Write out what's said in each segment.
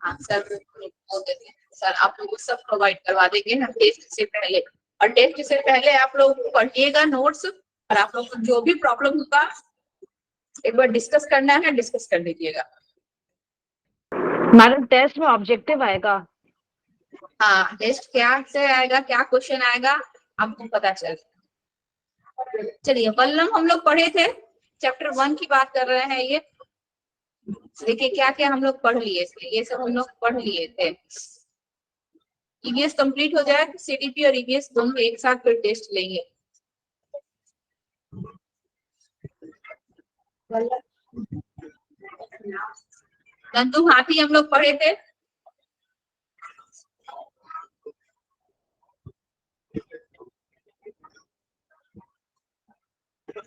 हाँ सर बोल देते हैं सर आप लोग को सब प्रोवाइड करवा देंगे ना टेस्ट से पहले। और टेस्ट से पहले आप लोग पढ़िएगा नोट्स, और आप लोग को जो भी प्रॉब्लम होगा एक बार डिस्कस करना है, डिस्कस कर लीजिएगा। मैडम टेस्ट में ऑब्जेक्टिव आएगा? हाँ टेस्ट क्या से आएगा, क्या क्वेश्चन आएगा आपको पता चल। चलिए वल्लम हम लोग पढ़े थे, चैप्टर 1 की बात कर रहे हैं। ये देखिए क्या क्या हम लोग पढ़ लिए थे, ये सब हम लोग पढ़ लिए थे। ईवीएस कंप्लीट हो जाए, सीडीपी और ईवीएस दोनों एक साथ फिर टेस्ट लेंगे। नंदू हाथी हम लोग पढ़े थे।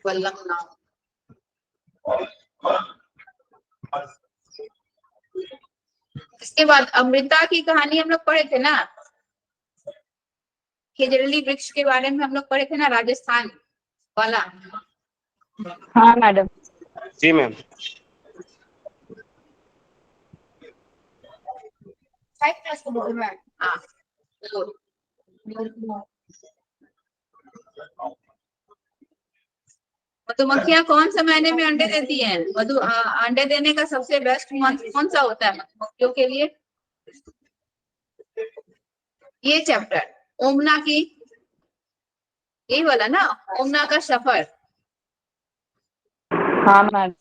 वल्लम नाम, इसके बाद अमृता की कहानी हम लोग पढ़े थे ना, खेजड़ली वृक्ष के बारे में हम लोग पढ़े थे ना, राजस्थान वाला। हाँ मैडम। जी मैम। हाँ मधुमक्खियां कौन से महीने में अंडे देती हैं? अंडे देने का सबसे बेस्ट मंथ कौन सा होता है मधुमक्खियों के लिए? ये चैप्टर ओमना की, यही वाला ना, ओमना का सफर, हाँ मैडम।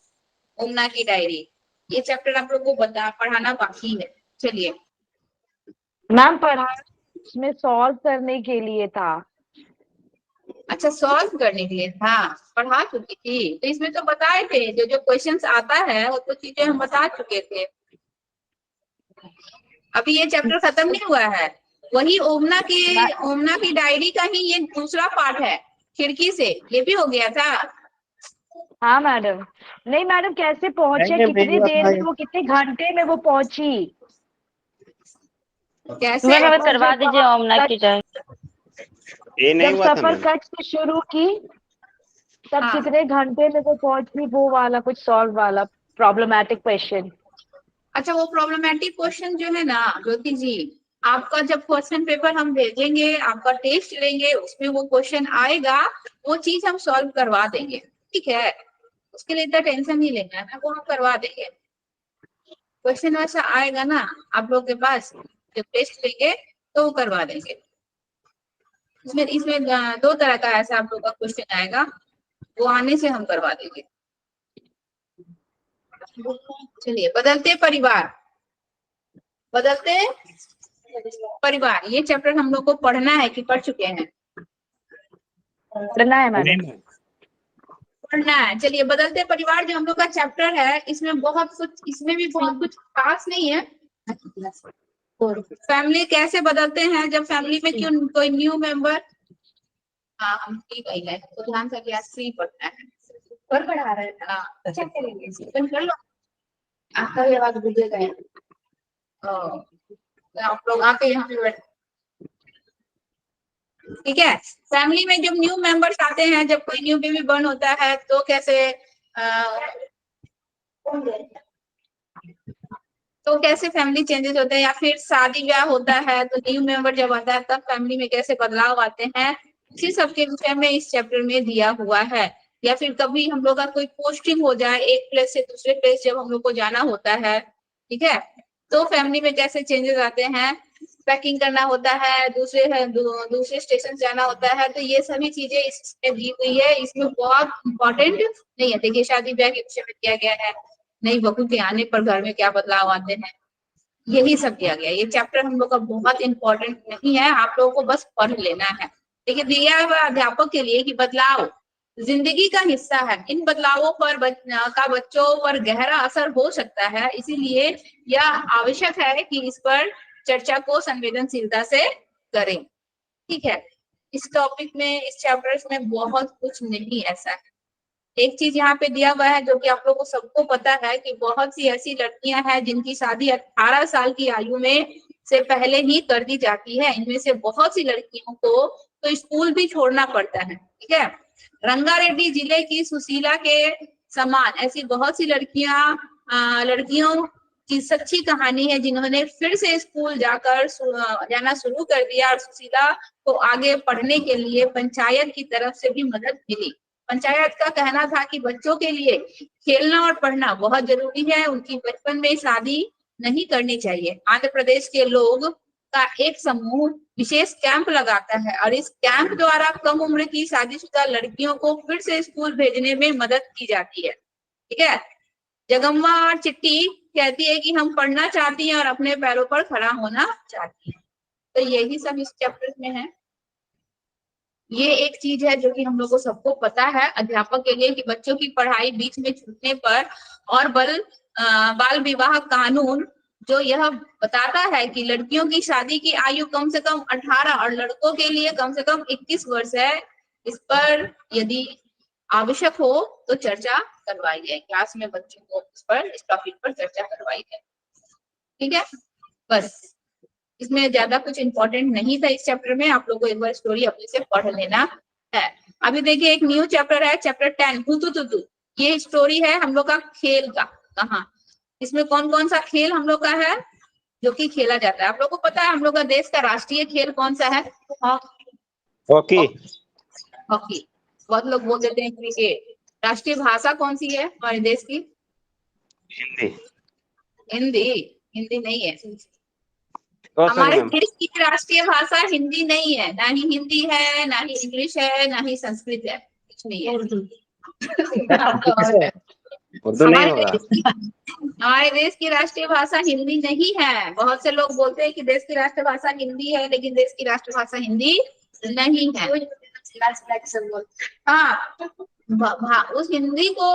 ओमना की डायरी, ये चैप्टर आप लोग को पढ़ाना बाकी है। चलिए मैम पढ़ा, इसमें सॉल्व करने के लिए था। अच्छा सॉल्व करने के लिए था, पढ़ा चुकी थी तो इसमें तो बताए थे, जो जो क्वेश्चंस आता है वो तो चीजें हम बता चुके थे। अभी ये चैप्टर खत्म नहीं हुआ है, वही ओमना की डायरी का ही ये दूसरा पार्ट है, खिड़की से, ये भी हो गया था। हाँ मैडम। नहीं मैडम कैसे पहुंचे, कितनी देर में वो, कितने घंटे में वो पहुंची? कैसे मैम हमें करवा दीजिए ओमना की डायरी। ये नहीं जब हुआ था सफर मैम। कच्छ से शुरू की तब हाँ। कितने घंटे में वो पहुंची, वो वाला कुछ सॉल्व वाला प्रॉब्लमैटिक क्वेश्चन। अच्छा वो प्रॉब्लमेटिक क्वेश्चन जो है ना ज्योति जी, आपका जब क्वेश्चन पेपर हम भेजेंगे, आपका टेस्ट लेंगे, उसमें वो क्वेश्चन आएगा, वो चीज हम सॉल्व करवा देंगे, ठीक है? उसके लिए इतना टेंशन नहीं लेना है, वो हम करवा देंगे। क्वेश्चन वैसा आएगा ना आप लोग के पास, जब टेस्ट लेंगे तो वो करवा देंगे। इसमें 2 तरह का ऐसा आप लोग का क्वेश्चन आएगा, वो आने से हम करवा देंगे। चलिए बदलते परिवार, बदलते परिवार, ये चैप्टर हम लोग को पढ़ना है कि पढ़ चुके हैं? पढ़ना है मैडम। पढ़ना है। चलिए बदलते परिवार जो हम लोग का चैप्टर है, इसमें बहुत कुछ, इसमें भी बहुत कुछ खास नहीं है। फैमिली कैसे बदलते हैं, जब फैमिली में क्यों कोई न्यू मेंबर, हाँ हम ठीक है तो ध्यान से क्लास 3 पढ़ना है, पर पढ़ा रहे हैं। हाँ अच्छा करेंगे, कर लो आपका भी आवाज बुझे गए। आप लोग आके यहाँ पे बैठ, ठीक है? फैमिली में जब न्यू मेंबर्स आते हैं, जब कोई न्यू बेबी बर्न होता है तो कैसे फैमिली चेंजेस होते हैं, या फिर शादी ब्याह होता है तो न्यू मेंबर जब आता है तब फैमिली में कैसे बदलाव आते हैं, इसी सब के विषय में इस चैप्टर में दिया हुआ है। या फिर कभी हम लोग का कोई पोस्टिंग हो जाए, एक प्लेस से दूसरे प्लेस जब हम लोग को जाना होता है, ठीक है, तो फैमिली में कैसे चेंजेस आते हैं, पैकिंग करना होता है, दूसरे स्टेशन जाना होता है, तो ये सभी चीजें इसमें दी हुई है। इसमें बहुत इंपॉर्टेंट नहीं है, देखिए शादी ब्याह के विषय में दिया गया है, नई बहू के आने पर घर में क्या बदलाव आते हैं, यही सब दिया गया। ये चैप्टर हम लोग का बहुत इंपॉर्टेंट नहीं है, आप लोगों को बस पढ़ लेना है। देखिए दिया हुआ अध्यापक के लिए कि बदलाव जिंदगी का हिस्सा है, इन बदलावों पर बच्चों पर गहरा असर हो सकता है, इसीलिए यह आवश्यक है कि इस पर चर्चा को संवेदनशीलता से करें, ठीक है? इस टॉपिक में, इस चैप्टर्स में बहुत कुछ नहीं ऐसा है। एक चीज यहाँ पे दिया हुआ है जो कि आप लोगों को सबको पता है कि बहुत सी ऐसी लड़कियां हैं जिनकी शादी 18 साल की आयु में से पहले ही कर दी जाती है। इनमें से बहुत सी लड़कियों को तो स्कूल भी छोड़ना पड़ता है, ठीक है? रंगारेड्डी जिले की सुशीला के समान। ऐसी बहुत सी लड़कियों की सच्ची कहानी है जिन्होंने फिर से स्कूल जाना शुरू कर दिया और सुशीला को आगे पढ़ने के लिए पंचायत की तरफ से भी मदद मिली। पंचायत का कहना था कि बच्चों के लिए खेलना और पढ़ना बहुत जरूरी है, उनकी बचपन में शादी नहीं करनी चाहिए। आंध्र प्रदेश के लोग का एक समूह विशेष कैंप लगाता है और इस कैंप द्वारा कम उम्र की शादीशुदा लड़कियों को फिर से स्कूल भेजने में मदद की जाती है। ठीक है। जगम्मा और चिट्टी कहती है कि हम पढ़ना चाहती हैं और अपने पैरों पर खड़ा होना चाहती हैं। तो यही सब इस चैप्टर में है। ये एक चीज है जो कि हम लोग को सबको पता है अध्यापक के लिए कि बच्चों की पढ़ाई बीच में छूटने पर और बाल विवाह कानून जो यह बताता है कि लड़कियों की शादी की आयु कम से कम 18 और लड़कों के लिए कम से कम 21 वर्ष है। इस पर यदि आवश्यक हो तो चर्चा करवाई जाए, क्लास में बच्चों को इस टॉपिक पर चर्चा करवाई जाए। ठीक है, बस इसमें ज्यादा कुछ इंपॉर्टेंट नहीं था इस चैप्टर में। आप लोगों को एक बार स्टोरी अपने से पढ़ लेना है। अभी देखिए एक न्यू चैप्टर है, चैप्टर 10 हुतु तुतु। ये स्टोरी है हम लोग का खेल का। कहाँ इसमें कौन कौन सा खेल हम लोग का है जो कि खेला जाता है? आप लोग को पता है हम लोग का देश का राष्ट्रीय खेल कौन सा है? हॉकी। हॉकी। बहुत लोग बोल देते हैं क्रिकेट। राष्ट्रीय भाषा कौन सी है हमारे देश की? हिंदी। हिंदी? हिंदी नहीं है। सॉरी हमारे मैम। देश की राष्ट्रीय भाषा हिंदी नहीं है, ना ही हिंदी है, ना ही इंग्लिश है, ना ही संस्कृत है, कुछ नहीं है। उर्दू नहीं होगा। हमारे देश की राष्ट्रीय भाषा हिंदी नहीं है। बहुत से लोग बोलते हैं कि देश की राष्ट्रीय भाषा हिंदी है, लेकिन देश की राष्ट्रीय भाषा हिंदी नहीं है। हाँ, उस हिंदी को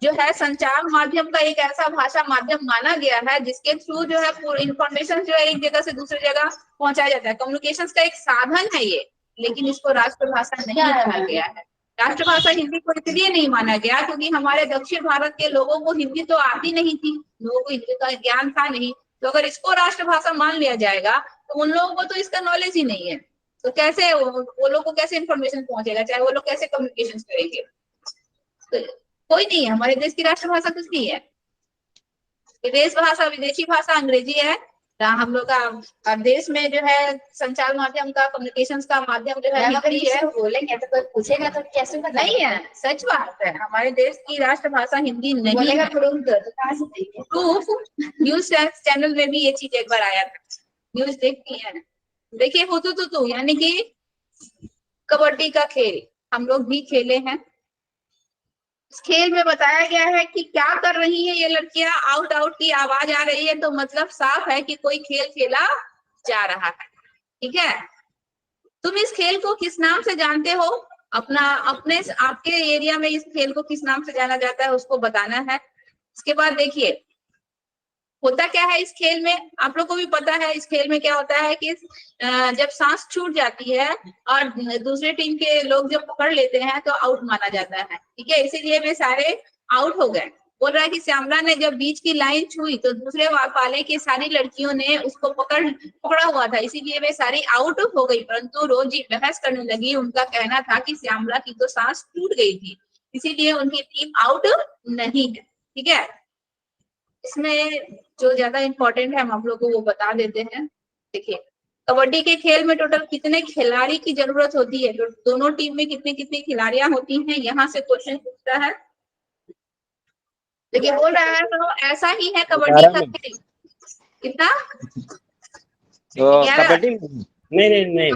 जो है संचार माध्यम का एक ऐसा भाषा माध्यम माना गया है जिसके थ्रू जो है पूरी इंफॉर्मेशन जो है एक जगह से दूसरी जगह पहुंचाया जाता है। कम्युनिकेशन का एक साधन है ये, लेकिन इसको राष्ट्रभाषा नहीं माना गया है। राष्ट्रभाषा हिंदी को इसलिए नहीं माना गया क्योंकि हमारे दक्षिण भारत के लोगों को हिंदी तो आती नहीं थी, लोगों को हिंदी का ज्ञान था नहीं। तो अगर इसको राष्ट्रभाषा मान लिया जाएगा तो उन लोगों को तो इसका नॉलेज ही नहीं है, तो कैसे वो लोग को कैसे इन्फॉर्मेशन पहुंचेगा, चाहे वो लोग कैसे कम्युनिकेशन करेंगे? तो कोई नहीं है, हमारे देश की राष्ट्रभाषा कुछ नहीं है। विदेश भाषा, विदेशी भाषा अंग्रेजी है। हम लोग का देश में जो है संचार माध्यम का, कम्युनिकेशन का माध्यम जो है हिंदी है। बोलेंगे तो कोई पूछेगा तो कैसे नहीं है, सच बात है। हमारे देश की राष्ट्रभाषा हिंदी नहीं है। प्रूफ न्यूज चैनल में भी ये चीज एक बार आया था, न्यूज देखती है। देखिए हुतु तुतु यानी कि कबड्डी का खेल हम लोग भी खेले हैं। इस खेल में बताया गया है कि क्या कर रही है ये लड़कियां, आउट आउट की आवाज आ रही है, तो मतलब साफ है कि कोई खेल खेला जा रहा है। ठीक है, तुम इस खेल को किस नाम से जानते हो? आपके एरिया में इस खेल को किस नाम से जाना जाता है उसको बताना है। इसके बाद देखिए होता क्या है इस खेल में, आप लोग को भी पता है इस खेल में क्या होता है कि जब सांस छूट जाती है और दूसरे टीम के लोग जब पकड़ लेते हैं तो आउट माना जाता है। ठीक है, इसीलिए वे सारे आउट हो गए। बोल रहा है कि श्यामला ने जब बीच की लाइन छुई तो दूसरे पाले की सारी लड़कियों ने उसको पकड़ा हुआ था, इसीलिए वे सारी आउट हो गई। परंतु रोजी बहस करने लगी, उनका कहना था कि श्यामला की तो सांस टूट गई थी, इसीलिए उनकी टीम आउट नहीं है। ठीक है, इसमें जो ज्यादा इंपॉर्टेंट है हम आप लोग को वो बता देते हैं। देखिए कबड्डी के खेल में टोटल कितने खिलाड़ी की जरूरत होती है, तो दोनों टीम में कितनी कितनी खिलाड़ियां होती हैं, यहाँ से क्वेश्चन पूछता है। देखिए बोल रहा है तो ऐसा ही है कबड्डी का खेल। कितना? तो कबड्डी नहीं नहीं नहीं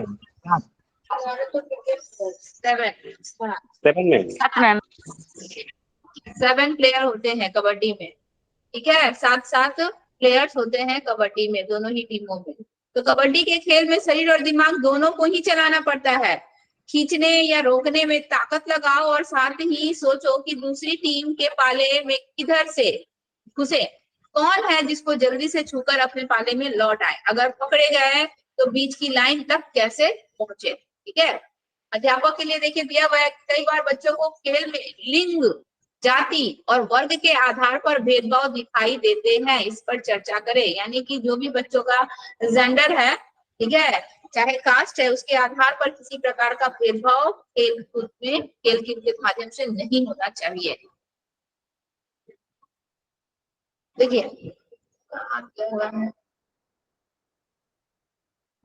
7 प्लेयर होते हैं कबड्डी में। ठीक है, 7 प्लेयर्स होते हैं कबड्डी में, दोनों ही टीमों में। तो कबड्डी के खेल में शरीर और दिमाग दोनों को ही चलाना पड़ता है। खींचने या रोकने में ताकत लगाओ और साथ ही सोचो कि दूसरी टीम के पाले में किधर से घुसे, कौन है जिसको जल्दी से छूकर अपने पाले में लौट आए। अगर पकड़े गए तो बीच की लाइन तक कैसे पहुंचे। ठीक है, अध्यापक के लिए देखिए दिया हुआ है, कई बार बच्चों को खेल में लिंग, जाति और वर्ग के आधार पर भेदभाव दिखाई देते हैं, इस पर चर्चा करें। यानी कि जो भी बच्चों का जेंडर है, ठीक है, चाहे कास्ट है, उसके आधार पर किसी प्रकार का भेदभाव खेल कूद के माध्यम से नहीं होना चाहिए। देखिए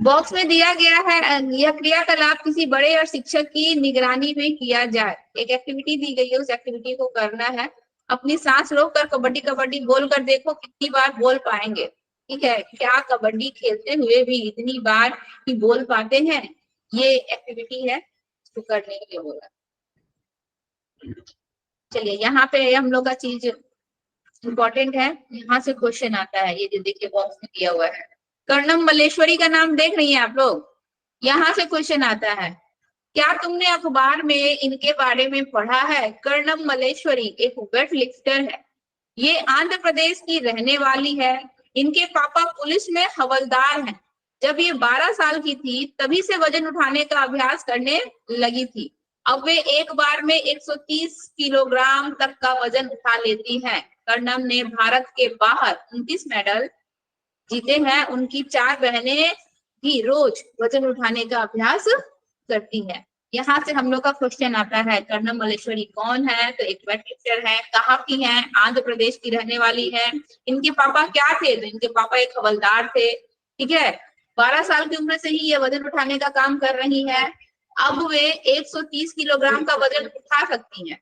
बॉक्स में दिया गया है, यह क्रियाकलाप किसी बड़े और शिक्षक की निगरानी में किया जाए। एक एक्टिविटी दी गई है, उस एक्टिविटी को करना है। अपनी सांस रोक कर कबड्डी कबड्डी बोल कर देखो कितनी बार बोल पाएंगे। ठीक है, क्या कबड्डी खेलते हुए भी इतनी बार कि बोल पाते हैं? ये एक्टिविटी है, इसको करने के लिए बोला। चलिए यहाँ पे हम लोग का चीज इम्पोर्टेंट है, यहाँ से क्वेश्चन आता है। ये जो देखिए बॉक्स में दिया हुआ है, कर्णम मल्लेश्वरी का नाम देख रही हैं आप लोग? यहाँ से क्वेश्चन आता है, क्या तुमने अखबार में इनके बारे में पढ़ा है? कर्णम मल्लेश्वरी एक वेट लिफ्टर है, ये आंध्र प्रदेश की रहने वाली है। इनके पापा पुलिस में हवलदार हैं। जब ये 12 साल की थी तभी से वजन उठाने का अभ्यास करने लगी थी। अब वे एक बार में 130 किलोग्राम तक का वजन उठा लेती हैं। कर्णम ने भारत के बाहर 29 मेडल जीते हैं। उनकी 4 बहनें भी रोज वजन उठाने का अभ्यास करती हैं। यहाँ से हम लोग का क्वेश्चन आता है, कर्णम मल्लेश्वरी कौन है? तो एक वेट लिफ्टर है। कहाँ की है? आंध्र प्रदेश की रहने वाली है। इनके पापा क्या थे? तो इनके पापा एक हवलदार थे। ठीक है, 12 साल की उम्र से ही ये वजन उठाने का काम कर रही है। अब वे 130 किलोग्राम का वजन उठा सकती हैं।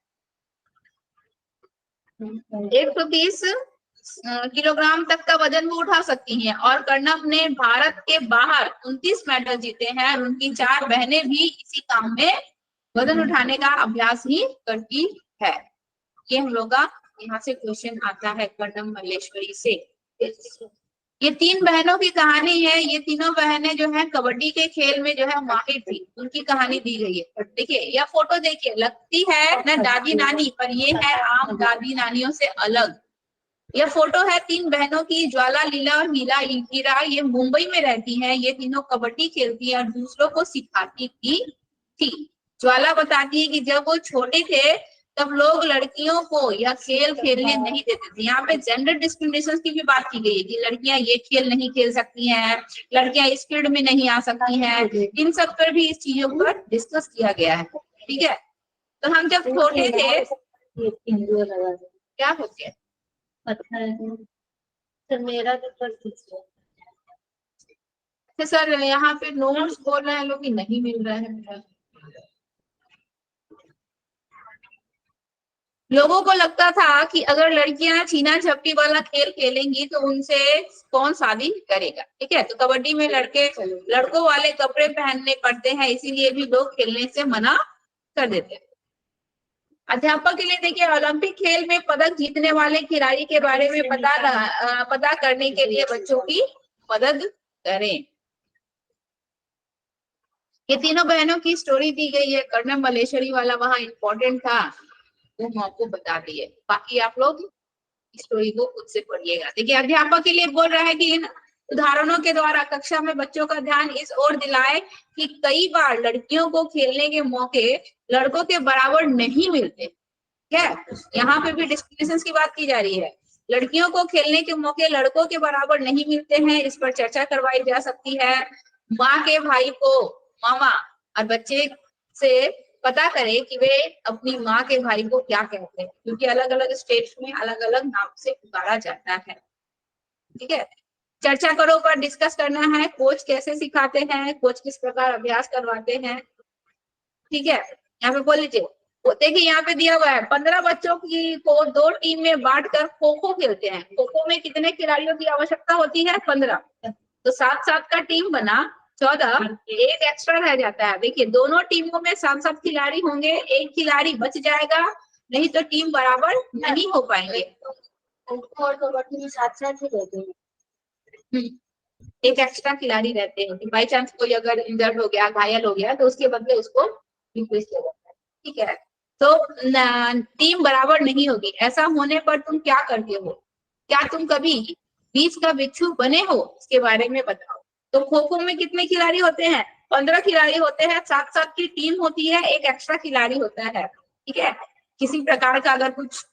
130 किलोग्राम तक का वजन वो उठा सकती हैं। और कर्णम ने भारत के बाहर 29 मेडल जीते हैं और उनकी 4 बहनें भी इसी काम में वजन उठाने का अभ्यास ही करती है। ये हम लोग का यहाँ से क्वेश्चन आता है कर्णम मल्लेश्वरी से। ये 3 बहनों की कहानी है। ये तीनों बहनें जो है कबड्डी के खेल में जो है माहिर थी, उनकी कहानी दी गई है। देखिए यह फोटो देखिए, लगती है ना दादी नानी, पर ये है आम दादी नानियों से अलग। यह फोटो है 3 बहनों की, ज्वाला, लीला और हीरा। ये मुंबई में रहती हैं। ये तीनों कबड्डी खेलती है और दूसरों को सिखाती भी थी। ज्वाला बताती है कि जब वो छोटे थे तब लोग लड़कियों को यह खेल खेलने नहीं देते थे। यहाँ पे जेंडर डिस्क्रिमिनेशन की भी बात की गई है कि लड़कियां ये खेल नहीं खेल सकती हैं, लड़कियां इस फील्ड में नहीं आ सकती हैं। इन सब पर भी इस चीजों पर डिस्कस किया गया है। ठीक है, तो हम जब छोटे थे क्या होते हैं तो मेरा तो सर यहाँ पे नोट्स बोल रहे हैं लोग कि नहीं मिल रहा है मेरा। लोगों को लगता था कि अगर लड़कियां छीना झपटी वाला खेल खेलेंगी तो उनसे कौन शादी करेगा। ठीक है, तो कबड्डी में लड़कों वाले कपड़े पहनने पड़ते हैं, इसीलिए भी लोग खेलने से मना कर देते हैं। अध्यापक के लिए देखिए, ओलंपिक खेल में पदक जीतने वाले खिलाड़ी के बारे में पता करने के लिए बच्चों की मदद करें। ये तीनों बहनों की स्टोरी दी गई है। कर्णम मल्लेश्वरी वाला वहां इंपॉर्टेंट था, वो हम आपको बता दिए। बाकी आप लोग स्टोरी को खुद से पढ़िएगा। देखिए अध्यापक के लिए बोल रहा है कि इन उदाहरणों के द्वारा कक्षा में बच्चों का ध्यान इस ओर दिलाए कि कई बार लड़कियों को खेलने के मौके लड़कों के बराबर नहीं मिलते। क्या यहाँ पे भी डिस्क्रिमिनेशन की बात की जा रही है। लड़कियों को खेलने के मौके लड़कों के बराबर नहीं मिलते हैं, इस पर चर्चा करवाई जा सकती है। माँ के भाई को मामा और बच्चे से पता करें कि वे अपनी माँ के भाई को क्या कहते हैं, क्योंकि अलग अलग स्टेट्स में अलग अलग नाम से पुकारा जाता है। ठीक है, चर्चा करो पर डिस्कस करना है। कोच कैसे सिखाते हैं, कोच किस प्रकार अभ्यास करवाते हैं। ठीक है, यहाँ पे बोल लीजिए। देखिए यहाँ पे दिया हुआ है 15 बच्चों की को 2 टीम में बांटकर खो खो खेलते हैं। खो खो में कितने खिलाड़ियों की आवश्यकता होती है? 15। तो 7-7 का टीम बना 14, एक एक्स्ट्रा रह जाता है। देखिए दोनों टीमों में 7-7 खिलाड़ी होंगे, एक खिलाड़ी बच जाएगा, नहीं तो टीम बराबर नहीं हो पाएंगे। साथ-साथ ही रहते हैं, एक एक्स्ट्रा खिलाड़ी रहते हैं। बाई चांस कोई अगर इंजर्ड हो गया, घायल हो गया, तो उसके बदले उसको रिप्लेस किया जाता है। ठीक है, तो टीम बराबर नहीं होगी। ऐसा होने पर तुम क्या करते हो? क्या तुम कभी बीच का बिच्छू बने हो? इसके बारे में बताओ। तो खो खो में कितने खिलाड़ी होते हैं? 15 खिलाड़ी होते हैं। 7-7 की टीम होती है, एक एक्स्ट्रा खिलाड़ी होता है। ठीक है, किसी प्रकार का अगर कुछ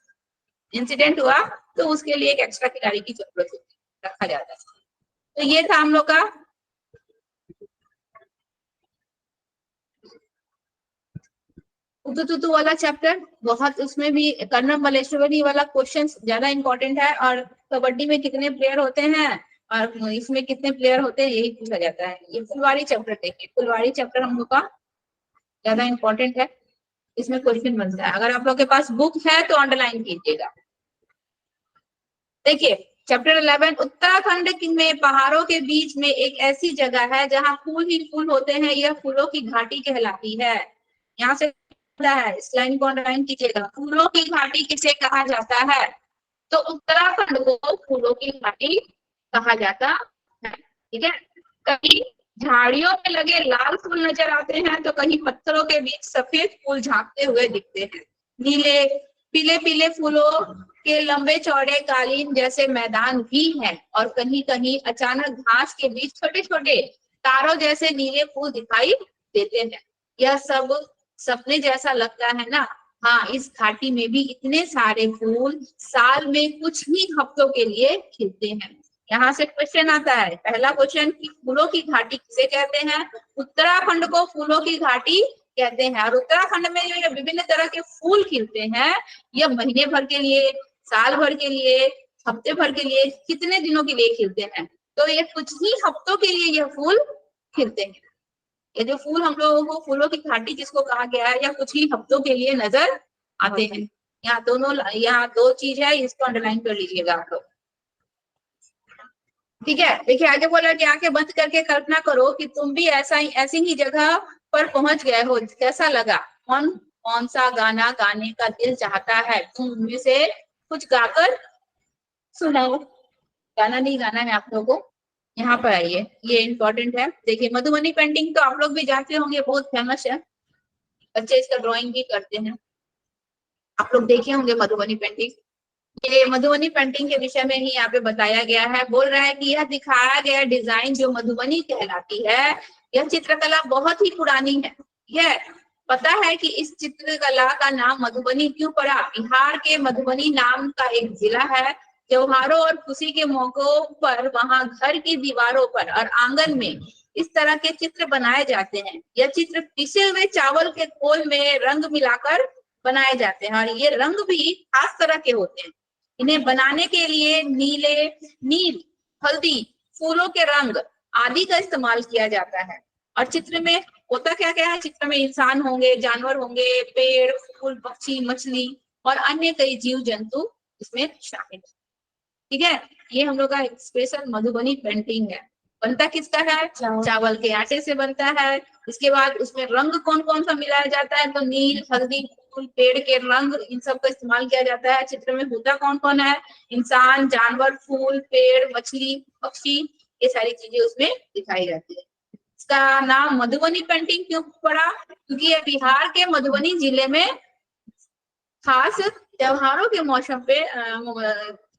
इंसिडेंट हुआ तो उसके लिए एक एक्स्ट्रा खिलाड़ी की जरूरत होती है, रखा जाता है। तो ये था हम लोग का उतु वाला चैप्टर बहुत, उसमें भी कर्णम मल्लेश्वरी वाला क्वेश्चन ज्यादा इंपॉर्टेंट है। और कबड्डी में कितने प्लेयर होते हैं और इसमें कितने प्लेयर होते हैं, यही पूछा जाता है। ये फुलवारी चैप्टर देखिए, फुलवारी चैप्टर हम लोग का ज्यादा इंपॉर्टेंट है, इसमें क्वेश्चन बनता है। अगर आप लोग के पास बुक है तो अंडरलाइन कीजिएगा। देखिए चैप्टर 11, उत्तराखंड में पहाड़ों के बीच में एक ऐसी जगह है जहां फूल ही फूल होते हैं, यह फूलों की घाटी कहलाती है। यहाँ से है, इस लाइन को अंडरलाइन कीजिएगा। फूलों की घाटी किसे कहा जाता है? तो उत्तराखंड को फूलों की घाटी कहा जाता है। ठीक है, कहीं झाड़ियों में लगे लाल फूल नजर आते हैं तो कहीं पत्थरों के बीच सफेद फूल झांकते हुए दिखते हैं। नीले पीले पीले फूलों के लंबे चौड़े कालीन जैसे मैदान भी हैं और कहीं कहीं अचानक घास के बीच छोटे छोटे तारों जैसे नीले फूल दिखाई देते हैं। यह सब सपने जैसा लगता है ना? हाँ, इस घाटी में भी इतने सारे फूल साल में कुछ ही हफ्तों के लिए खिलते हैं। यहाँ से क्वेश्चन आता है, पहला क्वेश्चन कि फूलों की घाटी किसे कहते हैं? उत्तराखंड को फूलों की घाटी कहते हैं। और उत्तराखंड में जो विभिन्न तरह के फूल खिलते हैं, यह महीने भर के लिए, साल भर के लिए, हफ्ते भर के लिए, कितने दिनों के लिए खिलते हैं? तो ये कुछ ही हफ्तों के लिए यह फूल खिलते हैं। ये जो फूल हम लोगों को फूलों की घाटी जिसको कहा गया है, या कुछ ही हफ्तों के लिए नजर आते हैं। यहाँ दो चीज है, इसको अंडरलाइन कर लीजिएगा आप लोग। ठीक है, देखिए आगे बोला कि आंखें बंद करके कल्पना करो कि तुम भी ऐसी ही जगह पर पहुंच गए हो, कैसा लगा? कौन कौन सा गाना गाने का दिल चाहता है? तुम उनमें से कुछ गाकर सुनाओ। गाना नहीं गाना है आप लोगों को, यहाँ पर आइए, ये इंपॉर्टेंट है। देखिए मधुबनी पेंटिंग तो आप लोग भी जानते होंगे, बहुत फेमस है, बच्चे इसका ड्राइंग भी करते हैं। आप लोग देखे होंगे मधुबनी पेंटिंग। ये मधुबनी पेंटिंग के विषय में ही यहाँ पे बताया गया है। बोल रहा है कि यह दिखाया गया डिजाइन जो मधुबनी कहलाती है, यह चित्रकला बहुत ही पुरानी है। यह पता है कि इस चित्रकला का नाम मधुबनी क्यों पड़ा? बिहार के मधुबनी नाम का एक जिला है। त्योहारों और खुशी के मौकों पर वहां घर की दीवारों पर और आंगन में इस तरह के चित्र बनाए जाते हैं। यह चित्र पिसे हुए चावल के घोल में रंग मिलाकर बनाए जाते हैं और ये रंग भी खास तरह के होते हैं। इन्हें बनाने के लिए नील, हल्दी, फूलों के रंग आदि का इस्तेमाल किया जाता है। और चित्र में होता क्या क्या है? चित्र में इंसान होंगे, जानवर होंगे, पेड़, फूल, पक्षी, मछली और अन्य कई जीव जंतु इसमें शामिल है। ठीक है, ये हम लोग का स्पेशल मधुबनी पेंटिंग है। बनता किसका है? चावल के आटे से बनता है। इसके बाद उसमें रंग कौन कौन सा मिलाया जाता है? तो नील, हल्दी, फूल, पेड़ के रंग, इन सब का इस्तेमाल किया जाता है। चित्र में होता कौन कौन है? इंसान, जानवर, फूल, पेड़, मछली, पक्षी, ये सारी चीजें उसमें दिखाई जाती है। इसका नाम मधुबनी पेंटिंग क्यों पड़ा? क्योंकि ये बिहार के मधुबनी जिले में खास त्योहारों के मौसम पे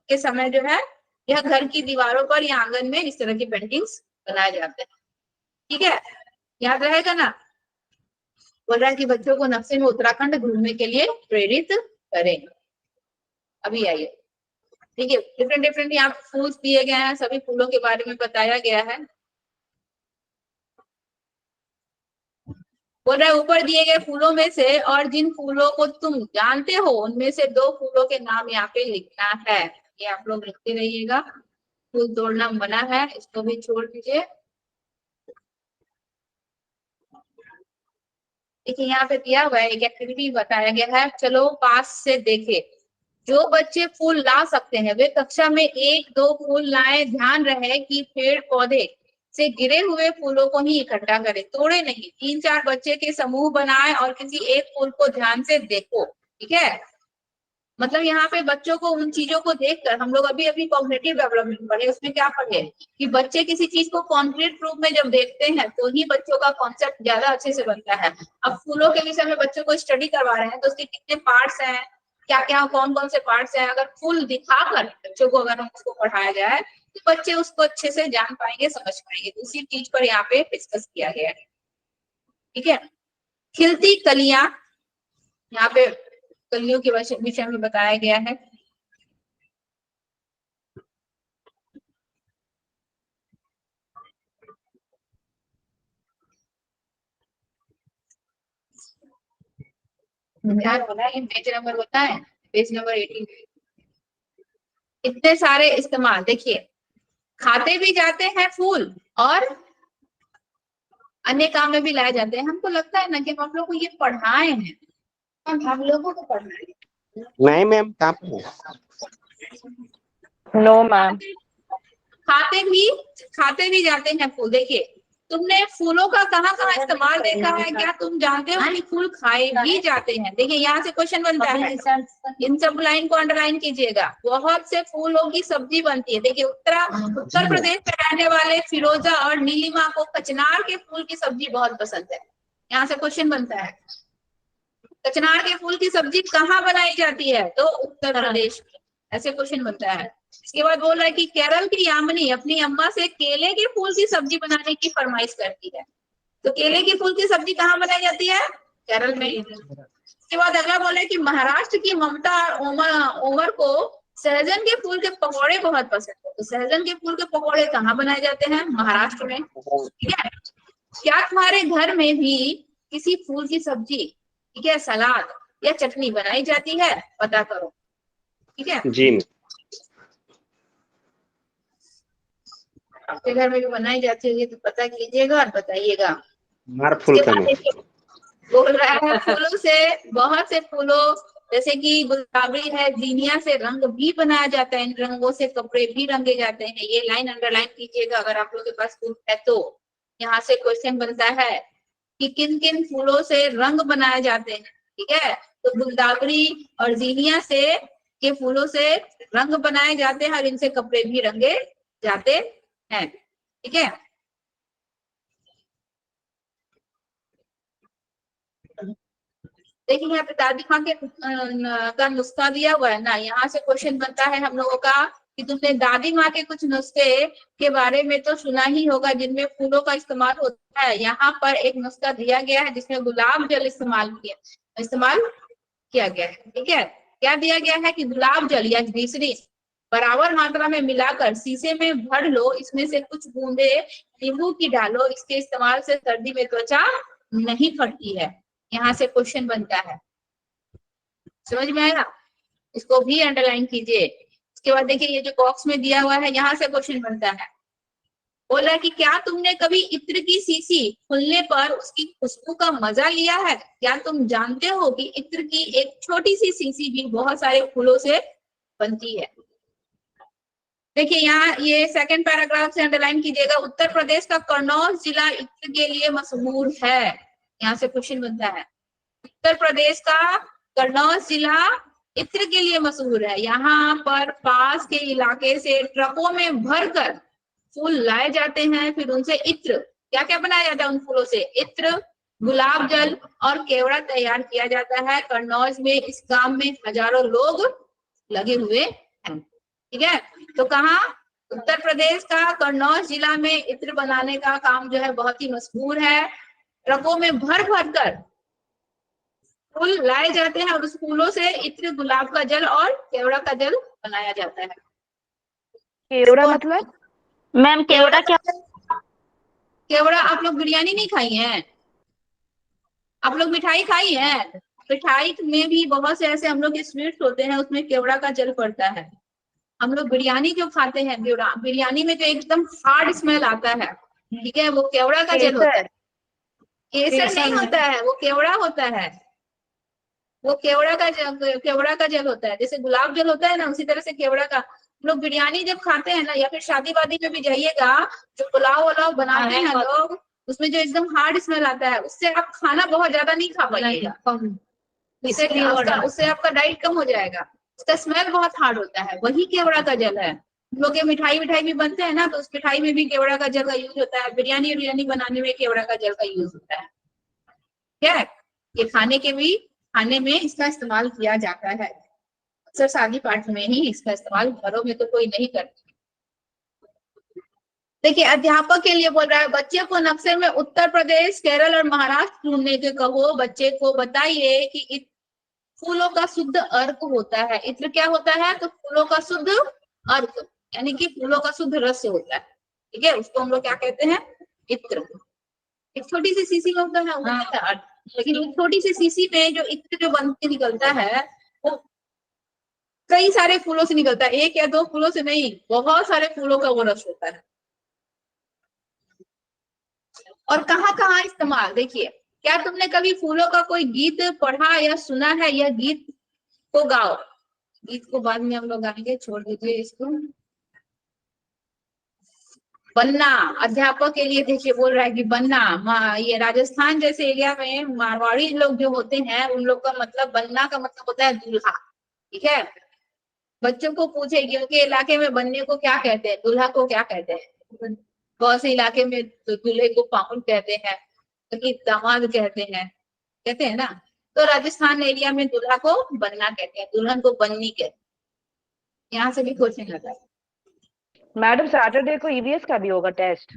के समय जो है, यह घर की दीवारों पर या आंगन में इस तरह की पेंटिंग्स बनाए जाते हैं। ठीक है, याद रहेगा ना? बोल रहा है कि बच्चों को नक्शे में उत्तराखंड घूमने के लिए प्रेरित करें। अभी आइए, ठीक है, डिफरेंट डिफरेंट यहाँ फूल दिए गए हैं, सभी फूलों के बारे में बताया गया है। बोल रहा है ऊपर दिए गए फूलों में से और जिन फूलों को तुम जानते हो उनमें से दो फूलों के नाम यहाँ पे लिखना है। ये आप लोग लिखते रहिएगा। फूल तोड़ना मना है, इसको भी छोड़ दीजिए। देखिए यहाँ पे दिया हुआ है, एक एक्टिविटी बताया गया है, चलो पास से देखे। जो बच्चे फूल ला सकते हैं वे कक्षा में एक दो फूल लाएं। ध्यान रहे कि पेड़ पौधे से गिरे हुए फूलों को ही इकट्ठा करें, तोड़े नहीं। 3-4 बच्चे के समूह बनाएं और किसी एक फूल को ध्यान से देखो। ठीक है, मतलब यहाँ पे बच्चों को उन चीजों को देखकर, हम लोग अभी अभी कॉग्निटिव डेवलपमेंट पढ़े, उसमें क्या पढ़े कि बच्चे किसी चीज को कॉन्क्रीट रूप में जब देखते हैं तो ही बच्चों का कॉन्सेप्ट ज्यादा अच्छे से बनता है। अब फूलों के विषय में बच्चों को स्टडी करवा रहे हैं तो उसके कितने पार्ट्स हैं, क्या क्या कौन कौन से पार्ट्स हैं, अगर फूल दिखाकर बच्चों को अगर हम उसको पढ़ाया जाए तो बच्चे उसको अच्छे से जान पाएंगे, समझ पाएंगे। तो उसी चीज पर यहाँ पे डिस्कस किया गया है। ठीक है, खिलती कलियां, यहाँ पे कलियों के विषय में बताया गया है। पेज नंबर होता है, पेज नंबर 18। इतने सारे इस्तेमाल देखिए, खाते भी जाते हैं फूल और अन्य काम में भी लाए जाते हैं। हमको लगता है ना कि हम लोग को ये पढ़ाए हैं, हम लोगों को पढ़ाए। नहीं मैम, कहाँ पे? No ma'am. खाते भी जाते हैं फूल। देखिए, तुमने फूलों का कहाँ कहाँ इस्तेमाल देखा है? क्या तुम जानते हो कि फूल खाए भी जाते हैं? देखिए, यहाँ से क्वेश्चन बनता है, इन सब लाइन को अंडरलाइन कीजिएगा। बहुत से फूलों की सब्जी बनती है। देखिए, उत्तर प्रदेश में रहने वाले फिरोजा और नीलिमा को कचनार के फूल की सब्जी बहुत पसंद है। यहाँ से क्वेश्चन बनता है, कचनार के फूल की सब्जी कहाँ बनाई जाती है? तो उत्तर प्रदेश में। ऐसे क्वेश्चन बनता है। इसके बाद बोल रहा है कि केरल की यामिनी अपनी अम्मा से केले के फूल की सब्जी बनाने की फरमाइश करती है। तो केले के फूल की सब्जी कहाँ बनाई जाती है? केरल में। इसके बाद अगला बोले कि महाराष्ट्र की ममता उमर को सहजन के फूल के पकौड़े बहुत पसंद है। तो सहजन के फूल के पकौड़े कहाँ बनाए जाते हैं? महाराष्ट्र में। ठीक है। क्या तुम्हारे घर में भी किसी फूल की सब्जी, ठीक है, सलाद या चटनी बनाई जाती है? पता करो। ठीक है जी। आपके घर में भी बनाई जाती होगी तो पता कीजिएगा और बताइएगा। मार फूल का नहीं। बोल रहा है फूलों से, बहुत से फूलों जैसे कि गुलाबी है, जीनिया से रंग भी बनाया जाता है। इन रंगों से कपड़े भी रंगे जाते हैं। ये लाइन अंडरलाइन कीजिएगा अगर आप लोगों के पास फूल है तो। यहाँ से क्वेश्चन बनता है कि किन किन फूलों से रंग बनाए जाते हैं। ठीक है, तो गुलदावरी और जीनिया से के फूलों से रंग बनाए जाते हैं और इनसे कपड़े भी रंगे जाते हैं। ठीक है, देखिए यहाँ पे दादी माँ के का नुस्खा दिया हुआ है ना। यहाँ से क्वेश्चन बनता है हम लोगों का कि तुमने दादी माँ के कुछ नुस्खे के बारे में तो सुना ही होगा जिनमें फूलों का इस्तेमाल होता है। यहाँ पर एक नुस्खा दिया गया है जिसमें गुलाब जल इस्तेमाल किया गया है। ठीक है, क्या दिया गया है कि गुलाब जल या ग्लिसरीन बराबर मात्रा में मिलाकर शीशे में भर लो, इसमें से कुछ बूंदे नींबू की डालो। इसके इस्तेमाल से सर्दी में त्वचा नहीं फटती है। यहाँ से क्वेश्चन बनता है, समझ में आया? इसको भी अंडरलाइन कीजिए। इसके बाद देखिए ये जो बॉक्स में दिया हुआ है, यहाँ से क्वेश्चन बनता है। बोला कि क्या तुमने कभी इत्र की शीशी खुलने पर उसकी खुशबू का मजा लिया है? क्या तुम जानते हो कि इत्र की एक छोटी सी शीशी भी बहुत सारे फूलों से बनती है? देखिए यहाँ ये सेकंड पैराग्राफ से अंडरलाइन कीजिएगा। उत्तर प्रदेश का कन्नौज जिला इत्र के लिए मशहूर है। यहाँ से क्वेश्चन बनता है, उत्तर प्रदेश का कन्नौज जिला इत्र के लिए मशहूर है। यहाँ पर पास के इलाके से ट्रकों में भरकर फूल लाए जाते हैं, फिर उनसे इत्र, क्या क्या बनाया जाता है उन फूलों से? इत्र, गुलाब जल और केवड़ा तैयार किया जाता है। कन्नौज में इस काम में हजारों लोग लगे हुए हैं। ठीक है, तो कहा उत्तर प्रदेश का कन्नौज जिला में इत्र बनाने का काम जो है बहुत ही मशहूर है। ट्रकों में भर भर कर फूल लाए जाते हैं और उस फूलों से इत्र, गुलाब का जल और केवड़ा का जल बनाया जाता है। केवड़ा मतलब? मैम केवड़ा क्या? केवड़ा, आप लोग बिरयानी नहीं खाई हैं? आप लोग मिठाई खाई है? मिठाई में भी बहुत से ऐसे हम लोग के स्वीट्स होते हैं, उसमें केवड़ा का जल पड़ता है। हम लोग बिरयानी जो खाते हैं, बिरयानी में जो एकदम हार्ड स्मेल आता है, ठीक है, वो केवड़ा का जल होता है। केसर नहीं होता है, वो केवड़ा होता है। वो केवड़ा का जल होता है। जैसे गुलाब जल होता है ना, उसी तरह से केवड़ा का। लोग बिरयानी जब खाते हैं ना, या फिर शादी वादी में भी जाइएगा, जो पुलाव वलाव बनाते हैं लोग, उसमें जो एकदम हार्ड स्मेल आता है, उससे आप खाना बहुत ज्यादा नहीं खा पाइएगा। उससे आपका डाइट कम हो जाएगा। उसका स्मेल बहुत हार्ड होता है, वही केवड़ा का जल है। लोग ये मिठाई भी बनते हैं ना, तो उस मिठाई में भी केवड़ा का जल का यूज होता है। बिरयानी बनाने में केवड़ा का जल का यूज होता है। क्या है? ये खाने में इसका इस्तेमाल किया जाता है। अक्सर शादी पार्टी में ही इसका इस्तेमाल, घरों में तो कोई नहीं करता। देखिए अध्यापक के लिए बोल रहा है, बच्चे को नक्शे में उत्तर प्रदेश, केरल और महाराष्ट्र ढूंढने के कहो। बच्चे को बताइए कि फूलों का शुद्ध अर्क होता है। इत्र क्या होता है? तो फूलों का शुद्ध अर्क, यानी कि फूलों का शुद्ध रस होता है। ठीक है, उसको हम लोग क्या कहते हैं? इत्र। एक छोटी सी शीशी में होता है, लेकिन वो छोटी सी सीसी में जो इत्र जो बन के निकलता है वो कई सारे फूलों से निकलता है, एक या दो फूलों से नहीं, बहुत सारे फूलों का वो रस होता है। और कहाँ कहाँ इस्तेमाल देखिए, क्या तुमने कभी फूलों का कोई गीत पढ़ा या सुना है? यह गीत को गाओ, गीत को बाद में हम लोग गाएंगे, छोड़ दीजिए इसको। बनना, अध्यापक के लिए देखिए बोल रहा है कि बनना, ये राजस्थान जैसे एरिया में मारवाड़ी लोग जो होते हैं उन लोग का मतलब बनना का मतलब होता है दूल्हा। ठीक है, बच्चों को पूछे कि उनके इलाके में बनने को क्या कहते हैं, दूल्हा को क्या कहते हैं। बहुत से इलाके में दूल्हे को पाहुन कहते हैं, कहीं दामाद कहते हैं ना। तो राजस्थान एरिया में दूल्हा को बनना कहते हैं, दुल्हन को बननी कहते हैं। यहाँ से भी क्वेश्चन आता है। मैडम सैटरडे को ईवीएस का भी होगा टेस्ट?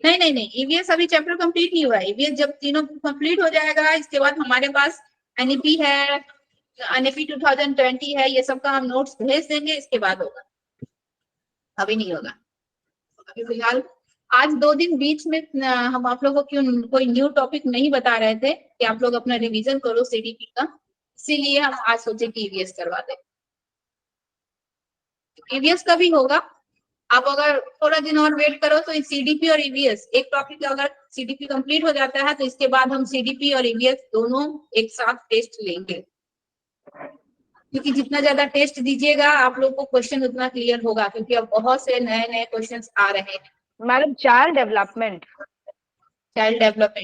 नहीं नहीं नहीं, ईवीएस अभी चैप्टर कंप्लीट नहीं हुआ है। ईवीएस जब तीनों कंप्लीट हो जाएगा इसके बाद हमारे पास एनईपी है, एनईपी 2020 है, ये सब का हम नोट्स भेज देंगे, इसके बाद होगा, अभी नहीं होगा। अभी फिलहाल आज 2 दिन बीच में हम आप लोगों को क्यों कोई न्यू टॉपिक नहीं बता रहे थे कि आप लोग अपना रिवीजन करो सीडीपी का, इसीलिए हम आज सोचे कि ईवीएस करवा दें। ईवीएस का भी होगा, आप अगर थोड़ा दिन और वेट करो तो सीडीपी और ईवीएस एक टॉपिक अगर सीडीपी कंप्लीट हो जाता है तो इसके बाद हम सीडीपी और ईवीएस दोनों एक साथ टेस्ट लेंगे, क्योंकि जितना ज्यादा टेस्ट दीजिएगा आप लोग को क्वेश्चन उतना क्लियर होगा, क्योंकि अब बहुत से नए नए क्वेश्चंस आ रहे हैं। Madam child development,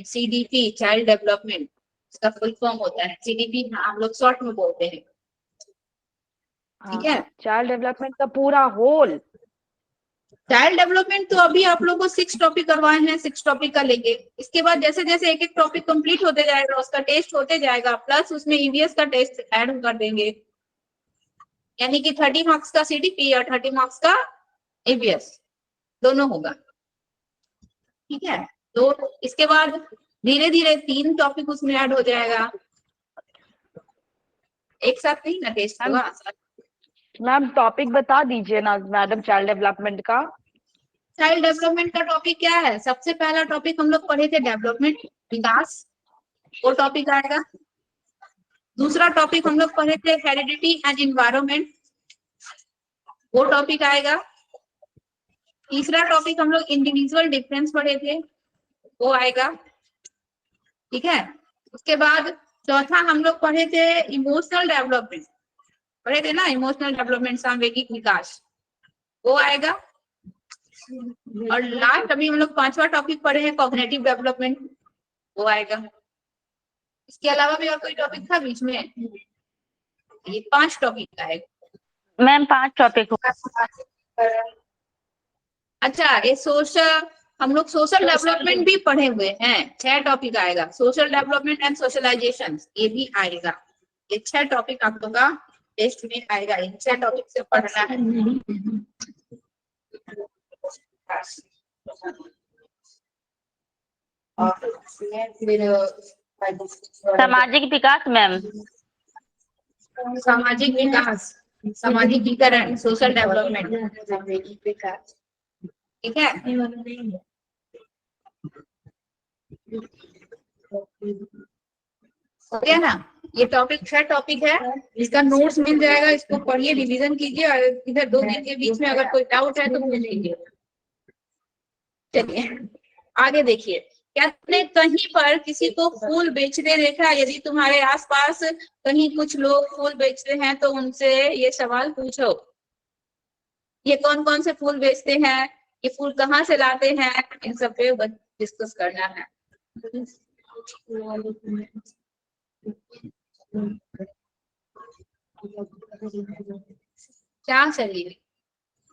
CDP child development इसका फुल फॉर्म होता है। सीडीपी हम लोग शॉर्ट में बोलते हैं, ठीक है। चाइल्ड डेवलपमेंट का पूरा होल। चाइल्ड डेवलपमेंट तो अभी आप लोगों को 6 टॉपिक करवाए हैं, 6 टॉपिक का लेंगे। इसके बाद जैसे जैसे एक एक टॉपिक कंप्लीट होते जाएगा उसका टेस्ट होते जाएगा, प्लस उसमें ईवीएस का टेस्ट ऐड कर देंगे, यानी कि 30 मार्क्स का सीडीपी और 30 मार्क्स का ईवीएस दोनों होगा, ठीक है। तो इसके बाद धीरे धीरे 3 टॉपिक उसमें ऐड हो जाएगा, एक साथ नहीं ना टेस्ट होगा। मैम टॉपिक बता दीजिए ना मैडम चाइल्ड डेवलपमेंट का। चाइल्ड डेवलपमेंट का टॉपिक क्या है? सबसे पहला टॉपिक हम लोग पढ़े थे डेवलपमेंट, विकास, वो टॉपिक आएगा। दूसरा टॉपिक हम लोग पढ़े थे हेरिडिटी एंड एनवायरनमेंट, वो टॉपिक आएगा। तीसरा टॉपिक हम लोग इंडिविजुअल डिफरेंस पढ़े थे, वो आएगा, ठीक है। उसके बाद चौथा हम लोग पढ़े थे इमोशनल डेवलपमेंट, पढ़े थे ना, इमोशनल डेवलपमेंट सामवेगिक विकास, वो आएगा। और लास्ट अभी हम लोग 5वां टॉपिक पढ़े हैं कॉग्निटिव डेवलपमेंट, वो आएगा। इसके अलावा भी और कोई टॉपिक था बीच में? ये 5 टॉपिक का है मैम, 5 टॉपिक हो। अच्छा, ये सोशल, हम लोग सोशल डेवलपमेंट भी पढ़े हुए हैं, 6 टॉपिक आएगा। सोशल डेवलपमेंट एंड सोशलाइजेशन ये भी आएगा। ये 6 टॉपिक आप लोग का टेस्ट में आएगा, इन 6 टॉपिक से पढ़ना है। सामाजिक विकास मैम, सामाजिक विकास, सामाजिकीकरण, सोशल डेवलपमेंट, ठीक है। हो गया ना, ये टॉपिक 6 टॉपिक है, इसका नोट्स मिल जाएगा, इसको पढ़िए, रिवीजन कीजिए, और इधर 2 दिन के बीच में अगर कोई डाउट है तो पूछ लीजिए। चलिए आगे देखिए, क्या तुमने कहीं पर किसी को फूल बेचते देखा? यदि तुम्हारे आसपास कहीं कुछ लोग फूल बेचते हैं तो उनसे ये सवाल पूछो, ये कौन कौन से फूल बेचते हैं, ये फूल कहाँ से लाते हैं, इन सब पे डिस्कस करना है। क्या चलिए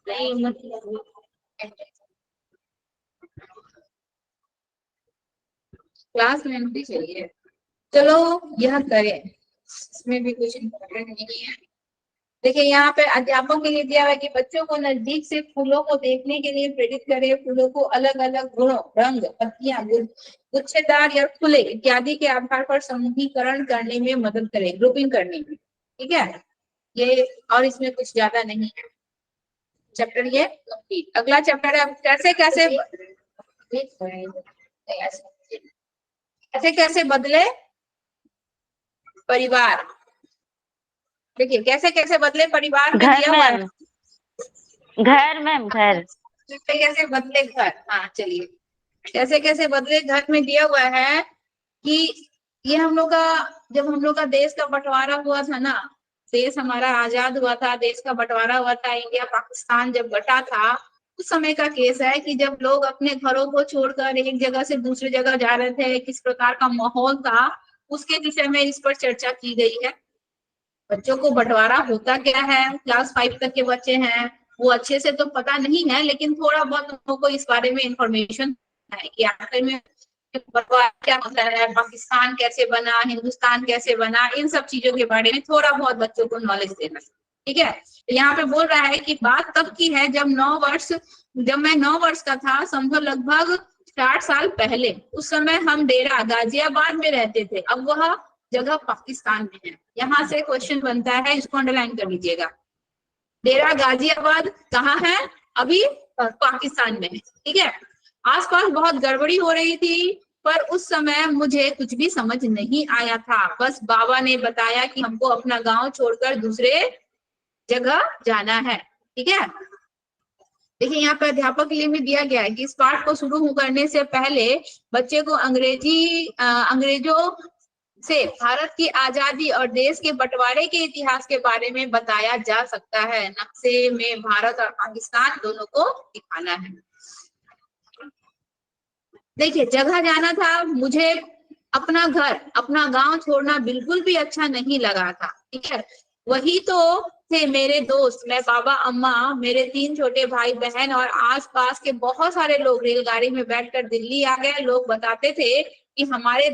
नहीं क्लास लेंथी चाहिए, चलो यह करें, इसमें भी कुछ इम्पोर्टेंट नहीं है। देखिए यहाँ पे अध्यापकों के लिए दिया हुआ है कि बच्चों को नजदीक से फूलों को देखने के लिए प्रेरित करें, फूलों को अलग अलग गुणों, रंग, पत्तियां, गुच्छेदार या खुले इत्यादि के आधार पर समूहीकरण करने में मदद करें, ग्रुपिंग करने में, ठीक है। ये और इसमें कुछ ज्यादा नहीं है, चैप्टर ये कंप्लीट। अगला चैप्टर है कैसे कैसे कैसे कैसे बदले परिवार, देखिए कैसे कैसे बदले परिवार में दिया हुआ है। घर मैम, घर कैसे कैसे बदले घर, हाँ चलिए, कैसे कैसे बदले घर में दिया हुआ है कि ये हम लोग का, जब हम लोग का देश का बंटवारा हुआ था ना, देश हमारा आजाद हुआ था, देश का बंटवारा हुआ था, इंडिया पाकिस्तान जब बटा था, उस समय का केस है कि जब लोग अपने घरों को छोड़कर एक जगह से दूसरी जगह जा रहे थे, किस प्रकार का माहौल था, उसके विषय में इस पर चर्चा की गई है। बच्चों को बंटवारा होता क्या है, क्लास 5 तक के बच्चे हैं, वो अच्छे से तो पता नहीं है, लेकिन थोड़ा बहुत लोगों को इस बारे में इंफॉर्मेशन है कि आखिर में बंटवारा क्या होता है, पाकिस्तान कैसे बना, हिंदुस्तान कैसे बना, इन सब चीजों के बारे में थोड़ा बहुत बच्चों को नॉलेज देना। ठीक है, तो यहाँ पे बोल रहा है कि बात तब की है जब मैं 9 वर्ष का था, समझो लगभग 60 साल पहले। उस समय हम डेरा गाजियाबाद में रहते थे, अब वह जगह पाकिस्तान में है। यहाँ से क्वेश्चन बनता है, इसको अंडरलाइन कर लीजिएगा। डेरा गाजियाबाद कहाँ है? अभी पाकिस्तान में है। ठीक है, आसपास बहुत गड़बड़ी हो रही थी, पर उस समय मुझे कुछ भी समझ नहीं आया था। बस बाबा ने बताया कि हमको अपना गांव छोड़कर दूसरे जगह जाना है। ठीक है, देखिए यहाँ पे अध्यापक के लिए भी दिया गया है कि इस पाठ को शुरू करने से पहले बच्चे को अंग्रेजों से भारत की आजादी और देश के बंटवारे के इतिहास के बारे में बताया जा सकता है। नक्शे में भारत और पाकिस्तान दोनों को दिखाना है। देखिए, जगह जाना था, मुझे अपना घर, अपना गांव छोड़ना बिल्कुल भी अच्छा नहीं लगा था। ठीक है, वही तो थे मेरे दोस्त, मैं, बाबा, अम्मा, मेरे 3 छोटे भाई बहन और आसपास के बहुत सारे लोग रेलगाड़ी में बैठकर दिल्ली आ गए। लोग बताते थे कि हमारा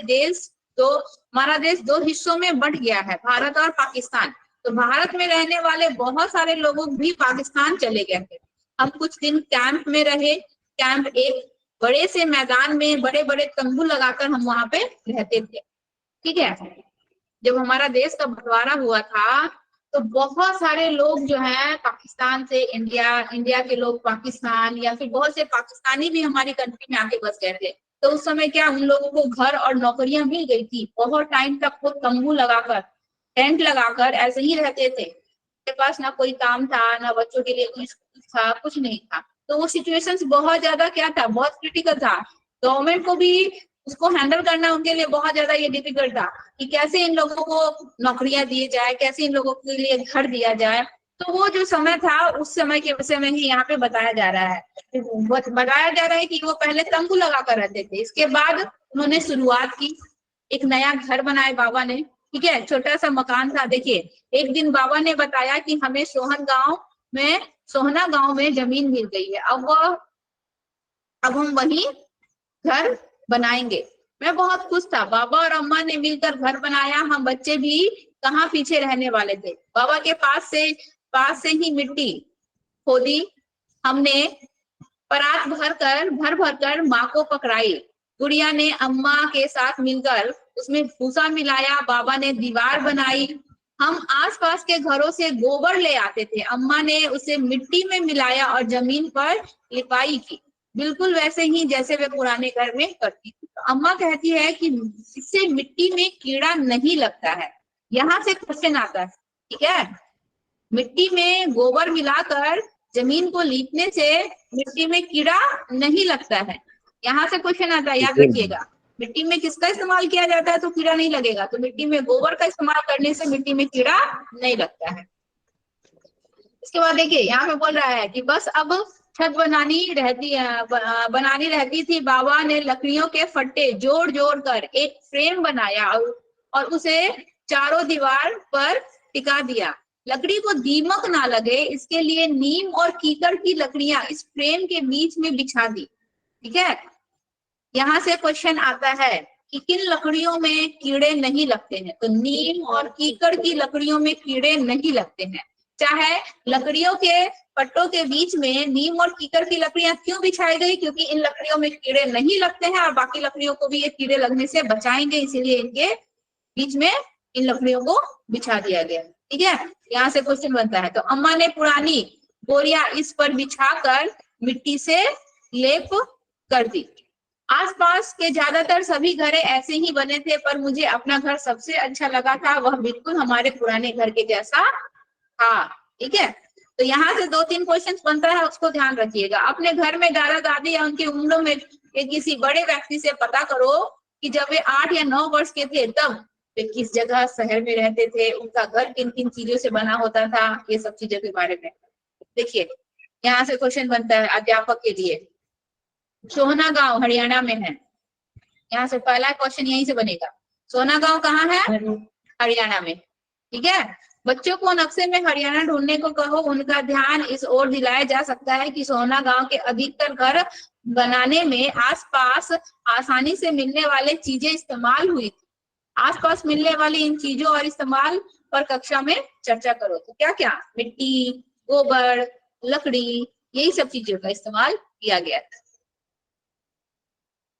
देश 2 हिस्सों में बंट गया है, भारत और पाकिस्तान। तो भारत में रहने वाले बहुत सारे लोग भी पाकिस्तान चले गए थे। हम कुछ दिन कैंप में रहे। कैंप एक बड़े से मैदान में बड़े बड़े तंबू लगाकर हम वहां पे रहते थे। ठीक है, जब हमारा देश का बंटवारा हुआ था तो बहुत सारे लोग जो हैं पाकिस्तान से इंडिया, इंडिया के लोग पाकिस्तान, या फिर बहुत से पाकिस्तानी भी हमारी कंट्री में आके बस गए थे। तो उस समय क्या उन लोगों को घर और नौकरियां मिल गई थी। बहुत टाइम तक वो तंबू लगाकर, टेंट लगाकर ऐसे ही रहते थे। उनके पास ना कोई काम था, ना बच्चों के लिए कोई स्कूल था, कुछ नहीं था। तो वो सिचुएशंस बहुत ज्यादा क्या था, बहुत क्रिटिकल था। गवर्नमेंट को भी उसको हैंडल करना उनके लिए बहुत ज्यादा ये डिफिकल्ट था कि कैसे इन लोगों को नौकरियां दी जाए, कैसे इन लोगों के लिए घर दिया जाए। तो वो जो समय था, उस समय के विषय में ही यहाँ पे बताया जा रहा है। बताया जा रहा है कि वो पहले तंबू लगा कर रहते थे, इसके बाद उन्होंने शुरुआत की, एक नया घर बनाए बाबा ने। ठीक है, छोटा सा मकान था। देखिए, एक दिन बाबा ने बताया कि हमें सोहना गांव में जमीन मिल गई है, अब हम वहीं घर बनाएंगे। मैं बहुत खुश था। बाबा और अम्मा ने मिलकर घर बनाया। हम बच्चे भी कहाँ पीछे रहने वाले थे। बाबा के पास से ही मिट्टी खोदी हमने, परात भर कर माँ को पकड़ाई। गुड़िया ने अम्मा के साथ मिलकर उसमें भूसा मिलाया। बाबा ने दीवार बनाई। हम आसपास के घरों से गोबर ले आते थे। अम्मा ने उसे मिट्टी में मिलाया और जमीन पर लिपाई की, बिल्कुल वैसे ही जैसे वे पुराने घर में करती थी। तो अम्मा कहती है कि इससे मिट्टी में कीड़ा नहीं लगता है। यहाँ से क्वेश्चन आता है। ठीक है, मिट्टी में गोबर मिलाकर जमीन को लीपने से मिट्टी में कीड़ा नहीं लगता है। यहाँ से क्वेश्चन आता है, याद रखिएगा। मिट्टी में किसका इस्तेमाल किया जाता है तो कीड़ा नहीं लगेगा, तो मिट्टी में गोबर का इस्तेमाल करने से मिट्टी में कीड़ा नहीं लगता है। इसके बाद देखिए, यहाँ पे बोल रहा है कि बस अब छत बनानी रहती थी। बाबा ने लकड़ियों के फट्टे जोड़ जोड़ कर एक फ्रेम बनाया और उसे चारों दीवार पर टिका दिया। लकड़ी को दीमक ना लगे, इसके लिए नीम और कीकड़ की लकड़ियां इस फ्रेम के बीच में बिछा दी। ठीक है, यहाँ से क्वेश्चन आता है कि किन लकड़ियों में कीड़े नहीं लगते हैं, तो नीम और कीकड़ की लकड़ियों में कीड़े नहीं लगते हैं। चाहे लकड़ियों के पट्टों के बीच में नीम और कीकड़ की लकड़ियां क्यों बिछाई गई, क्योंकि इन लकड़ियों में कीड़े नहीं लगते हैं और बाकी लकड़ियों को भी ये कीड़े लगने से बचाएंगे, इसीलिए इनके बीच में इन लकड़ियों को बिछा दिया गया। ठीक है, यहाँ से क्वेश्चन बनता है। तो अम्मा ने पुरानी बोरियां इस पर बिछाकर मिट्टी से लेप कर दी। आसपास के ज्यादातर सभी घर ऐसे ही बने थे, पर मुझे अपना घर सबसे अच्छा लगा था, वह बिल्कुल हमारे पुराने घर के जैसा था। ठीक है, तो यहाँ से 2-3 क्वेश्चन बनता है, उसको ध्यान रखिएगा। अपने घर में दादा दादी या उनकी उम्र में के किसी बड़े व्यक्ति से पता करो कि जब वे 8 या 9 वर्ष के थे तब वे किस जगह शहर में रहते थे, उनका घर किन किन चीजों से बना होता था, ये सब चीजों के बारे में। देखिए यहाँ से क्वेश्चन बनता है अध्यापक के लिए। सोहना गांव हरियाणा में है, यहाँ से पहला क्वेश्चन यहीं से बनेगा। सोहना गांव कहाँ है? हरियाणा में। ठीक है, बच्चों को नक्शे में हरियाणा ढूंढने को कहो, उनका ध्यान इस ओर दिलाया जा सकता है कि सोहना गांव के अधिकतर घर बनाने में आसपास आसानी से मिलने वाले चीजें इस्तेमाल हुई थी। आसपास मिलने वाली इन चीजों और इस्तेमाल पर कक्षा में चर्चा करो। तो क्या क्या? मिट्टी, गोबर, लकड़ी, यही सब चीजों का इस्तेमाल किया गया था।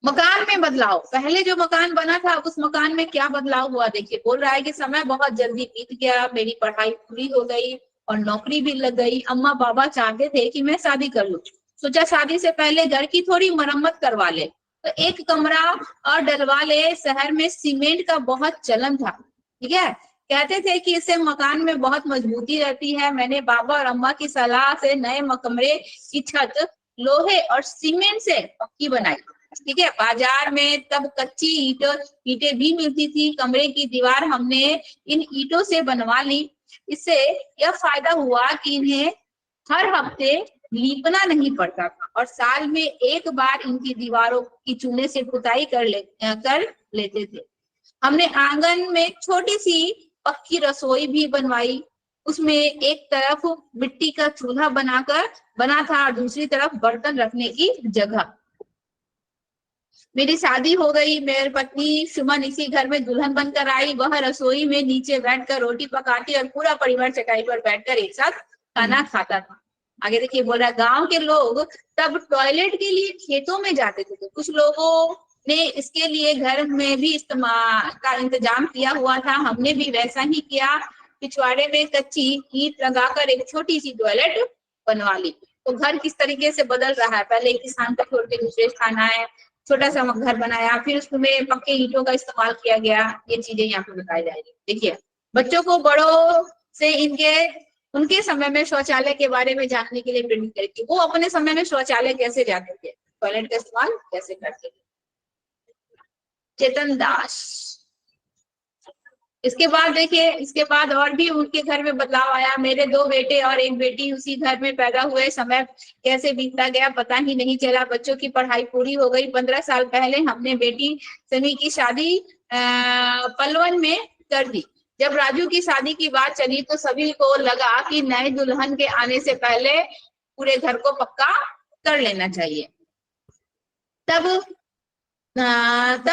मकान में बदलाव, पहले जो मकान बना था उस मकान में क्या बदलाव हुआ? देखिए बोल रहा है कि समय बहुत जल्दी बीत गया, मेरी पढ़ाई पूरी हो गई और नौकरी भी लग गई। अम्मा पापा चाहते थे कि मैं शादी कर लूं, सोचा शादी से पहले घर की थोड़ी मरम्मत करवा ले, तो एक कमरा और डलवा ले। शहर में सीमेंट का बहुत चलन था, ठीक है, कहते थे कि इससे मकान में बहुत मजबूती रहती है। मैंने बाबा और अम्मा की सलाह से नए कमरे की छत लोहे और सीमेंट से पक्की बनाई। ठीक है, बाजार में तब कच्ची ईंटें भी मिलती थी। कमरे की दीवार हमने इन ईंटों से बनवा ली। इससे यह फायदा हुआ कि इन्हें हर हफ्ते लीपना नहीं पड़ता था और साल में एक बार इनकी दीवारों की चूने से पुताई कर लेते थे। हमने आंगन में छोटी सी पक्की रसोई भी बनवाई, उसमें एक तरफ मिट्टी का चूल्हा बना था और दूसरी तरफ बर्तन रखने की जगह। मेरी शादी हो गई, मेरी पत्नी सुमन इसी घर में दुल्हन बनकर आई। वह रसोई में नीचे बैठकर रोटी पकाती और पूरा परिवार चटाई पर बैठकर एक साथ खाना खाता था। आगे देखिए बोल रहा है, गांव के लोग तब टॉयलेट के लिए खेतों में जाते थे, तो कुछ लोगों ने इसके लिए घर में भी इस्तेमाल का इंतजाम किया हुआ था। हमने भी वैसा ही किया, पिछवाड़े में कच्ची ईंट लगाकर एक छोटी सी टॉयलेट बनवा ली। तो घर किस तरीके से बदल रहा है, पहले एक किसान को छोड़ के दूसरे स्थान आए, छोटा सा घर बनाया, फिर उसमें पक्के ईंटों का इस्तेमाल किया गया। ये चीजें यहाँ पे बताई जाएगी। देखिए बच्चों को बड़ों से उनके समय में शौचालय के बारे में जानने के लिए प्रेरित करेगी। वो अपने समय में शौचालय कैसे जाते थे, टॉयलेट का इस्तेमाल कैसे करते थे। चेतन दास। इसके बाद देखिए, इसके बाद और भी उनके घर में बदलाव आया। मेरे 2 बेटे और 1 बेटी उसी घर में पैदा हुए। समय कैसे बीतता गया पता ही नहीं चला। बच्चों की पढ़ाई पूरी हो गई। 15 साल पहले हमने बेटी सनी की शादी पलवल में कर दी। जब राजू की शादी की बात चली तो सभी को लगा कि नए दुल्हन के आने से पहले पूरे घर को पक्का कर लेना चाहिए। तब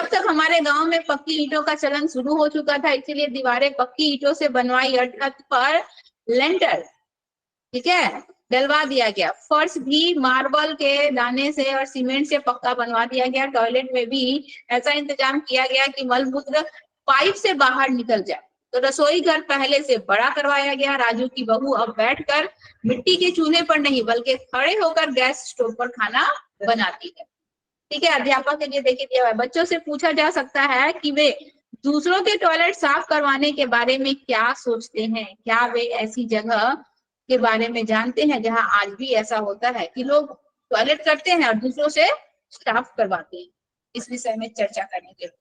तक हमारे गांव में पक्की ईंटों का चलन शुरू हो चुका था, इसीलिए दीवारें पक्की ईंटों से बनवाई और छत पर लेंटर, ठीक है, डलवा दिया गया। फर्श भी मार्बल के दाने से और सीमेंट से पक्का बनवा दिया गया। टॉयलेट में भी ऐसा इंतजाम किया गया कि मलमूत्र पाइप से बाहर निकल जाए। तो रसोई घर पहले से बड़ा करवाया गया। राजू की बहू अब बैठकर मिट्टी के चूल्हे पर नहीं बल्कि खड़े होकर गैस स्टोव पर खाना बनाती है। ठीक है, अध्यापक के लिए देखिए दिया हुआ है, बच्चों से पूछा जा सकता है कि वे दूसरों के टॉयलेट साफ करवाने के बारे में क्या सोचते हैं। क्या वे ऐसी जगह के बारे में जानते हैं जहां आज भी ऐसा होता है कि लोग टॉयलेट करते हैं और दूसरों से साफ करवाते हैं। इस विषय में चर्चा करने के लिए,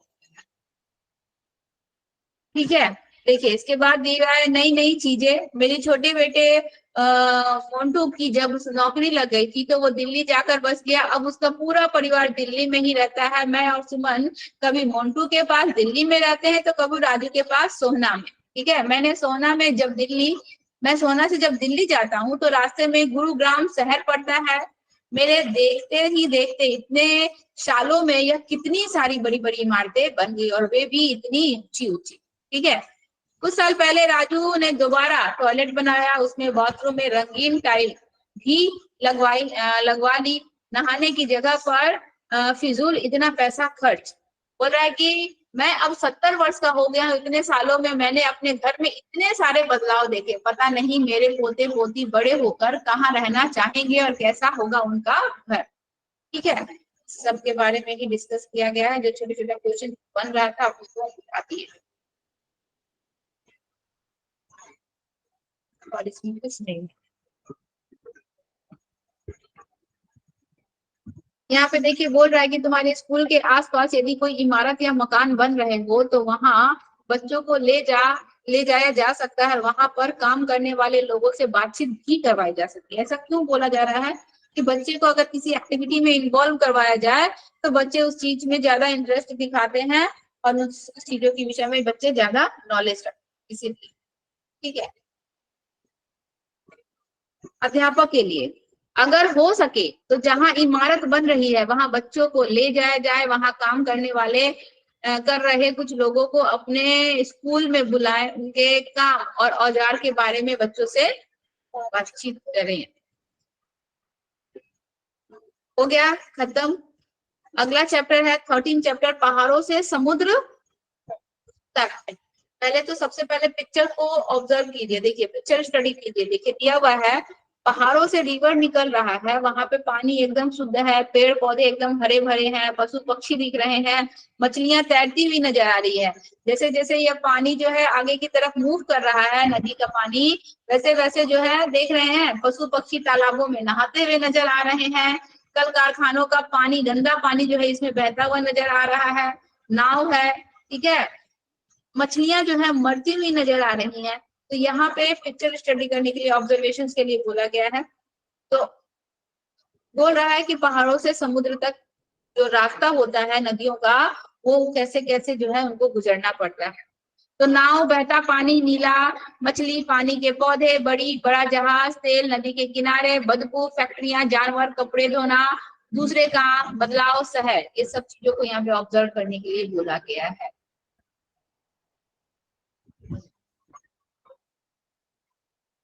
ठीक है। देखिए इसके बाद दिया है नई नई चीजें। मेरे छोटे बेटे मोन्टू की जब नौकरी लग गई थी तो वो दिल्ली जाकर बस गया। अब उसका पूरा परिवार दिल्ली में ही रहता है। मैं और सुमन कभी मोन्टू के पास दिल्ली में रहते हैं तो कभी राजू के पास सोहना में। ठीक है, मैं सोहना से जब दिल्ली जाता हूँ तो रास्ते में गुरुग्राम शहर पड़ता है। मेरे देखते ही देखते इतने सालों में यह कितनी सारी बड़ी बड़ी इमारतें बन गई और वे भी इतनी ऊंची ऊंची। ठीक है, कुछ साल पहले राजू ने दोबारा टॉयलेट बनाया, उसमें बाथरूम में रंगीन टाइल भी लगवा ली। नहाने की जगह पर फिजूल इतना पैसा खर्च। बोल रहा है कि मैं अब 70 वर्ष का हो गया हूँ, इतने सालों में मैंने अपने घर में इतने सारे बदलाव देखे। पता नहीं मेरे पोते पोती बड़े होकर कहाँ रहना चाहेंगे और कैसा होगा उनका घर। ठीक है, सबके बारे में ही डिस्कस किया गया है। जो छोटे छोटे क्वेश्चन बन रहा था उसको आती है, और इसमें कुछ नहीं। यहाँ पे देखिए बोल रहा है कि तुम्हारे स्कूल के आसपास यदि कोई इमारत या मकान बन रहे हो तो वहां बच्चों को ले जाया जा सकता है, वहां पर काम करने वाले लोगों से बातचीत भी करवाई जा सकती है। ऐसा क्यों बोला जा रहा है कि बच्चे को अगर किसी एक्टिविटी में इन्वॉल्व करवाया जाए तो बच्चे उस चीज में ज्यादा इंटरेस्ट दिखाते हैं और उस चीजों के विषय में बच्चे ज्यादा नॉलेज रखते हैं, इसीलिए। ठीक है। अध्यापक के लिए अगर हो सके तो जहां इमारत बन रही है वहां बच्चों को ले जाया जाए, वहां काम करने वाले कर रहे कुछ लोगों को अपने स्कूल में बुलाए, उनके काम और औजार के बारे में बच्चों से बातचीत करें। हो गया खत्म। अगला चैप्टर है 13 चैप्टर, पहाड़ों से समुद्र तक। पहले तो सबसे पहले पिक्चर को ऑब्जर्व कीजिए, देखिए पिक्चर स्टडी कीजिए। देखिए दिया हुआ है पहाड़ों से रिवर निकल रहा है, वहां पे पानी एकदम शुद्ध है, पेड़ पौधे एकदम हरे भरे हैं, पशु पक्षी दिख रहे हैं, मछलियां तैरती हुई नजर आ रही है। जैसे जैसे यह पानी जो है आगे की तरफ मूव कर रहा है, नदी का पानी, वैसे वैसे जो है देख रहे हैं पशु पक्षी तालाबों में नहाते हुए नजर आ रहे हैं। कल कारखानों का पानी, गंदा पानी जो है इसमें बहता हुआ नजर आ रहा है। नाव है, ठीक है। मछलियां जो है मरती हुई नजर आ रही हैं। तो यहाँ पे पिक्चर स्टडी करने के लिए, ऑब्जर्वेशन के लिए बोला गया है। तो बोल रहा है कि पहाड़ों से समुद्र तक जो रास्ता होता है नदियों का, वो कैसे कैसे जो है उनको गुजरना पड़ता है। तो नाव, बहता पानी, नीला, मछली, पानी के पौधे, बड़ा जहाज, तेल, नदी के किनारे, बदबू, फैक्ट्रियां, जानवर, कपड़े धोना, दूसरे काम, बदलाव, शहर, ये सब चीजों को यहाँ पे ऑब्जर्व करने के लिए बोला गया है।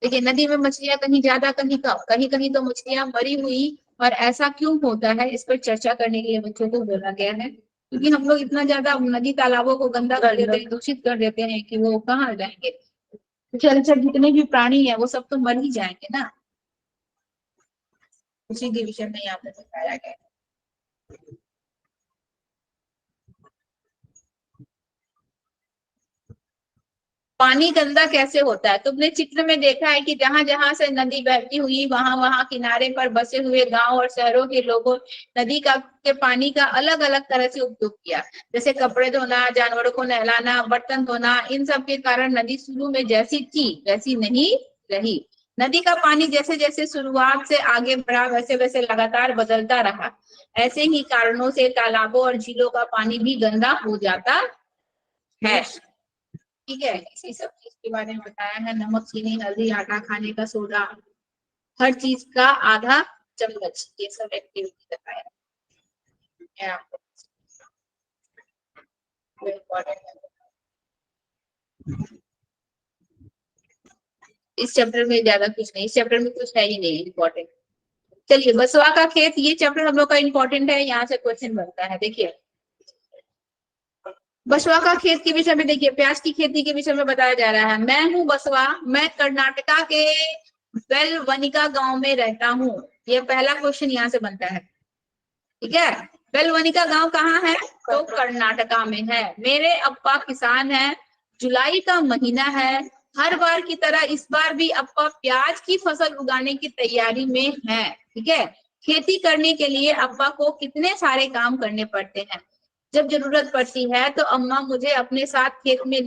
देखिए नदी में मछलियां कहीं ज्यादा कहीं कम, कहीं कहीं तो मछलियां मरी हुई, और ऐसा क्यों होता है इस पर चर्चा करने के लिए बच्चों को बोला गया है। क्योंकि हम लोग इतना ज्यादा नदी तालाबों को गंदा कर देते हैं, दूषित कर देते हैं कि वो कहाँ जाएंगे। जलचर जितने भी प्राणी है वो सब तो मर ही जाएंगे ना। उसी के विषय में यहाँ पे बताया गया है। पानी गंदा कैसे होता है? तुमने चित्र में देखा है कि जहां जहां से नदी बहती हुई वहां वहां किनारे पर बसे हुए गांव और शहरों के लोगों नदी के पानी का अलग अलग तरह से उपयोग किया। जैसे कपड़े धोना, जानवरों को नहलाना, बर्तन धोना, इन सब के कारण नदी शुरू में जैसी थी वैसी नहीं रही। नदी का पानी जैसे जैसे शुरुआत से आगे बढ़ा वैसे वैसे लगातार बदलता रहा। ऐसे ही कारणों से तालाबों और झीलों का पानी भी गंदा हो जाता है। ठीक है, इसी सब चीज के बारे में बताया है। नमक, चीनी, हल्दी, आटा, खाने का सोडा, हर चीज का आधा चम्मच, ये सब एक्टिविटी बताया है आपको। इस चैप्टर में ज्यादा कुछ नहीं, इस चैप्टर में कुछ है ही नहीं इम्पोर्टेंट। चलिए, बसवा का खेत, ये चैप्टर हम लोग का इम्पोर्टेंट है, यहाँ से क्वेश्चन बनता है। देखिए बसवा का खेत के विषय में, देखिए प्याज की खेती के विषय में बताया जा रहा है। मैं हूँ बसवा, मैं कर्नाटका के बेलवनिका गांव में रहता हूँ। ये पहला क्वेश्चन यहाँ से बनता है। ठीक है, बेलवनिका गांव कहाँ है? तो कर्नाटका में है। मेरे अप्पा किसान हैं, जुलाई का महीना है, हर बार की तरह इस बार भी अप्पा प्याज की फसल उगाने की तैयारी में है। ठीक है, खेती करने के लिए अप्पा को कितने सारे काम करने पड़ते हैं। जब जरूरत पड़ती है तो अम्मा मुझे अपने साथ खेत में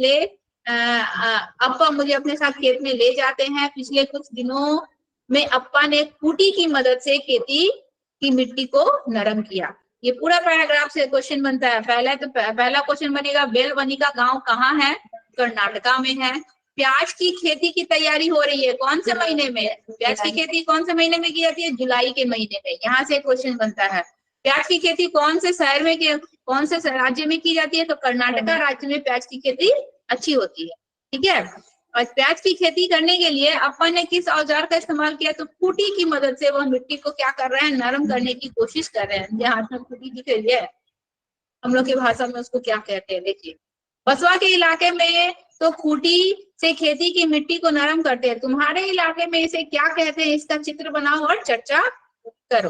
अप्पा मुझे अपने साथ खेत में ले जाते हैं। पिछले कुछ दिनों में अप्पा ने खूंटी की मदद से खेती की मिट्टी को नरम किया। ये पूरा पैराग्राफ से क्वेश्चन बनता है। पहला क्वेश्चन बनेगा, बेलवनिका गांव कहाँ है? कर्नाटका में है। प्याज की खेती की तैयारी हो रही है, कौन से महीने में? प्याज की खेती कौन से महीने में की जाती है? जुलाई के महीने में। यहाँ से क्वेश्चन बनता है। प्याज की खेती कौन से शहर में, कौन से राज्य में की जाती है? तो कर्नाटका राज्य में प्याज की खेती अच्छी होती है। ठीक है, और प्याज की खेती करने के लिए अपन ने किस औजार का इस्तेमाल किया? तो खूंटी की मदद से वह मिट्टी को क्या कर रहे हैं? नरम करने की कोशिश कर रहे हैं। जहाँ हाथ में खूंटी दिख रही है, हम लोग की भाषा में उसको क्या कहते हैं? देखिए, बसवा के इलाके में तो खूंटी से खेती की मिट्टी को नरम करते हैं। तुम्हारे इलाके में इसे क्या कहते हैं? इसका चित्र बनाओ और चर्चा करो।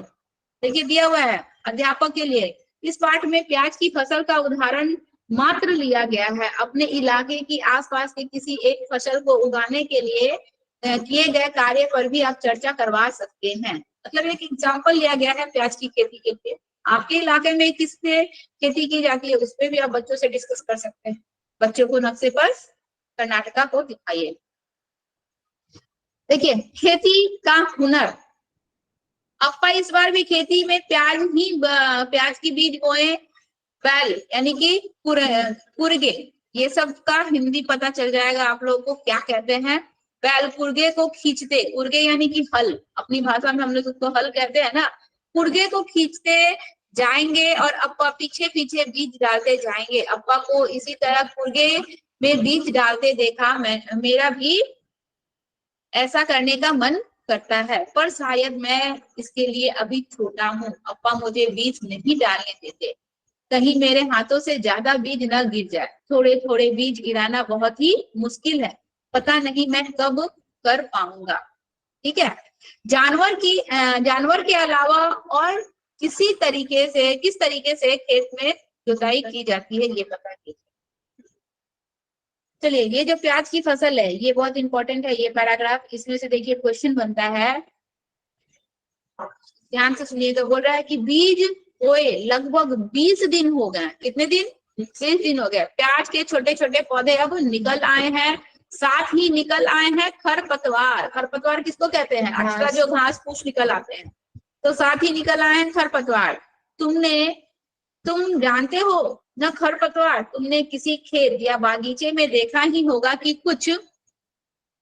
देखिए दिया हुआ है अध्यापक के लिए। इस पाठ में प्याज की फसल का उदाहरण मात्र लिया गया है। अपने इलाके की आसपास के किसी एक फसल को उगाने के लिए किए गए कार्य पर भी आप चर्चा करवा सकते हैं। मतलब एक एग्जाम्पल लिया गया है प्याज की खेती के लिए। आपके इलाके में किससे खेती की जाती है उस पर भी आप बच्चों से डिस्कस कर सकते हैं। बच्चों को नक्शे पर कर्नाटका को दिखाइए। देखिए खेती का हुनर। अप्पा इस बार भी खेती में प्याज की बीज बोए। बैल यानी कि कुरगे, ये सब का हिंदी पता चल जाएगा आप लोगों को क्या कहते हैं। बैल कुरगे को खींचते, कुरगे यानी कि हल, अपनी भाषा में हम लोग उसको हल कहते हैं ना। कुरगे को खींचते जाएंगे और अप्पा पीछे पीछे बीज डालते जाएंगे। अप्पा को इसी तरह कुरगे में बीज डालते देखा मेरा भी ऐसा करने का मन करता है, पर शायद मैं इसके लिए अभी छोटा हूँ। अप्पा मुझे बीज नहीं डालने देते, कहीं मेरे हाथों से ज्यादा बीज न गिर जाए। थोड़े थोड़े बीज गिराना बहुत ही मुश्किल है, पता नहीं मैं कब कर पाऊंगा। ठीक है। जानवर के अलावा और किस तरीके से खेत में जुताई की जाती है ये पता कीजिए। चलिए, ये जो प्याज की फसल है ये बहुत इंपॉर्टेंट है, ये पैराग्राफ। इसमें से देखिए क्वेश्चन बनता है, ध्यान से सुनिएगा। बोल रहा है कि बीज बोए लगभग 20 दिन हो गए। कितने दिन? 20 दिन हो गए। प्याज के छोटे छोटे पौधे अब निकल आए हैं, साथ ही निकल आए हैं खरपतवार। खरपतवार किसको कहते हैं? एक्स्ट्रा जो घास फूस निकल आते हैं, तो साथ ही निकल आए हैं खरपतवार। तुम जानते हो न खरपतवार? तुमने किसी खेत या बागीचे में देखा ही होगा कि कुछ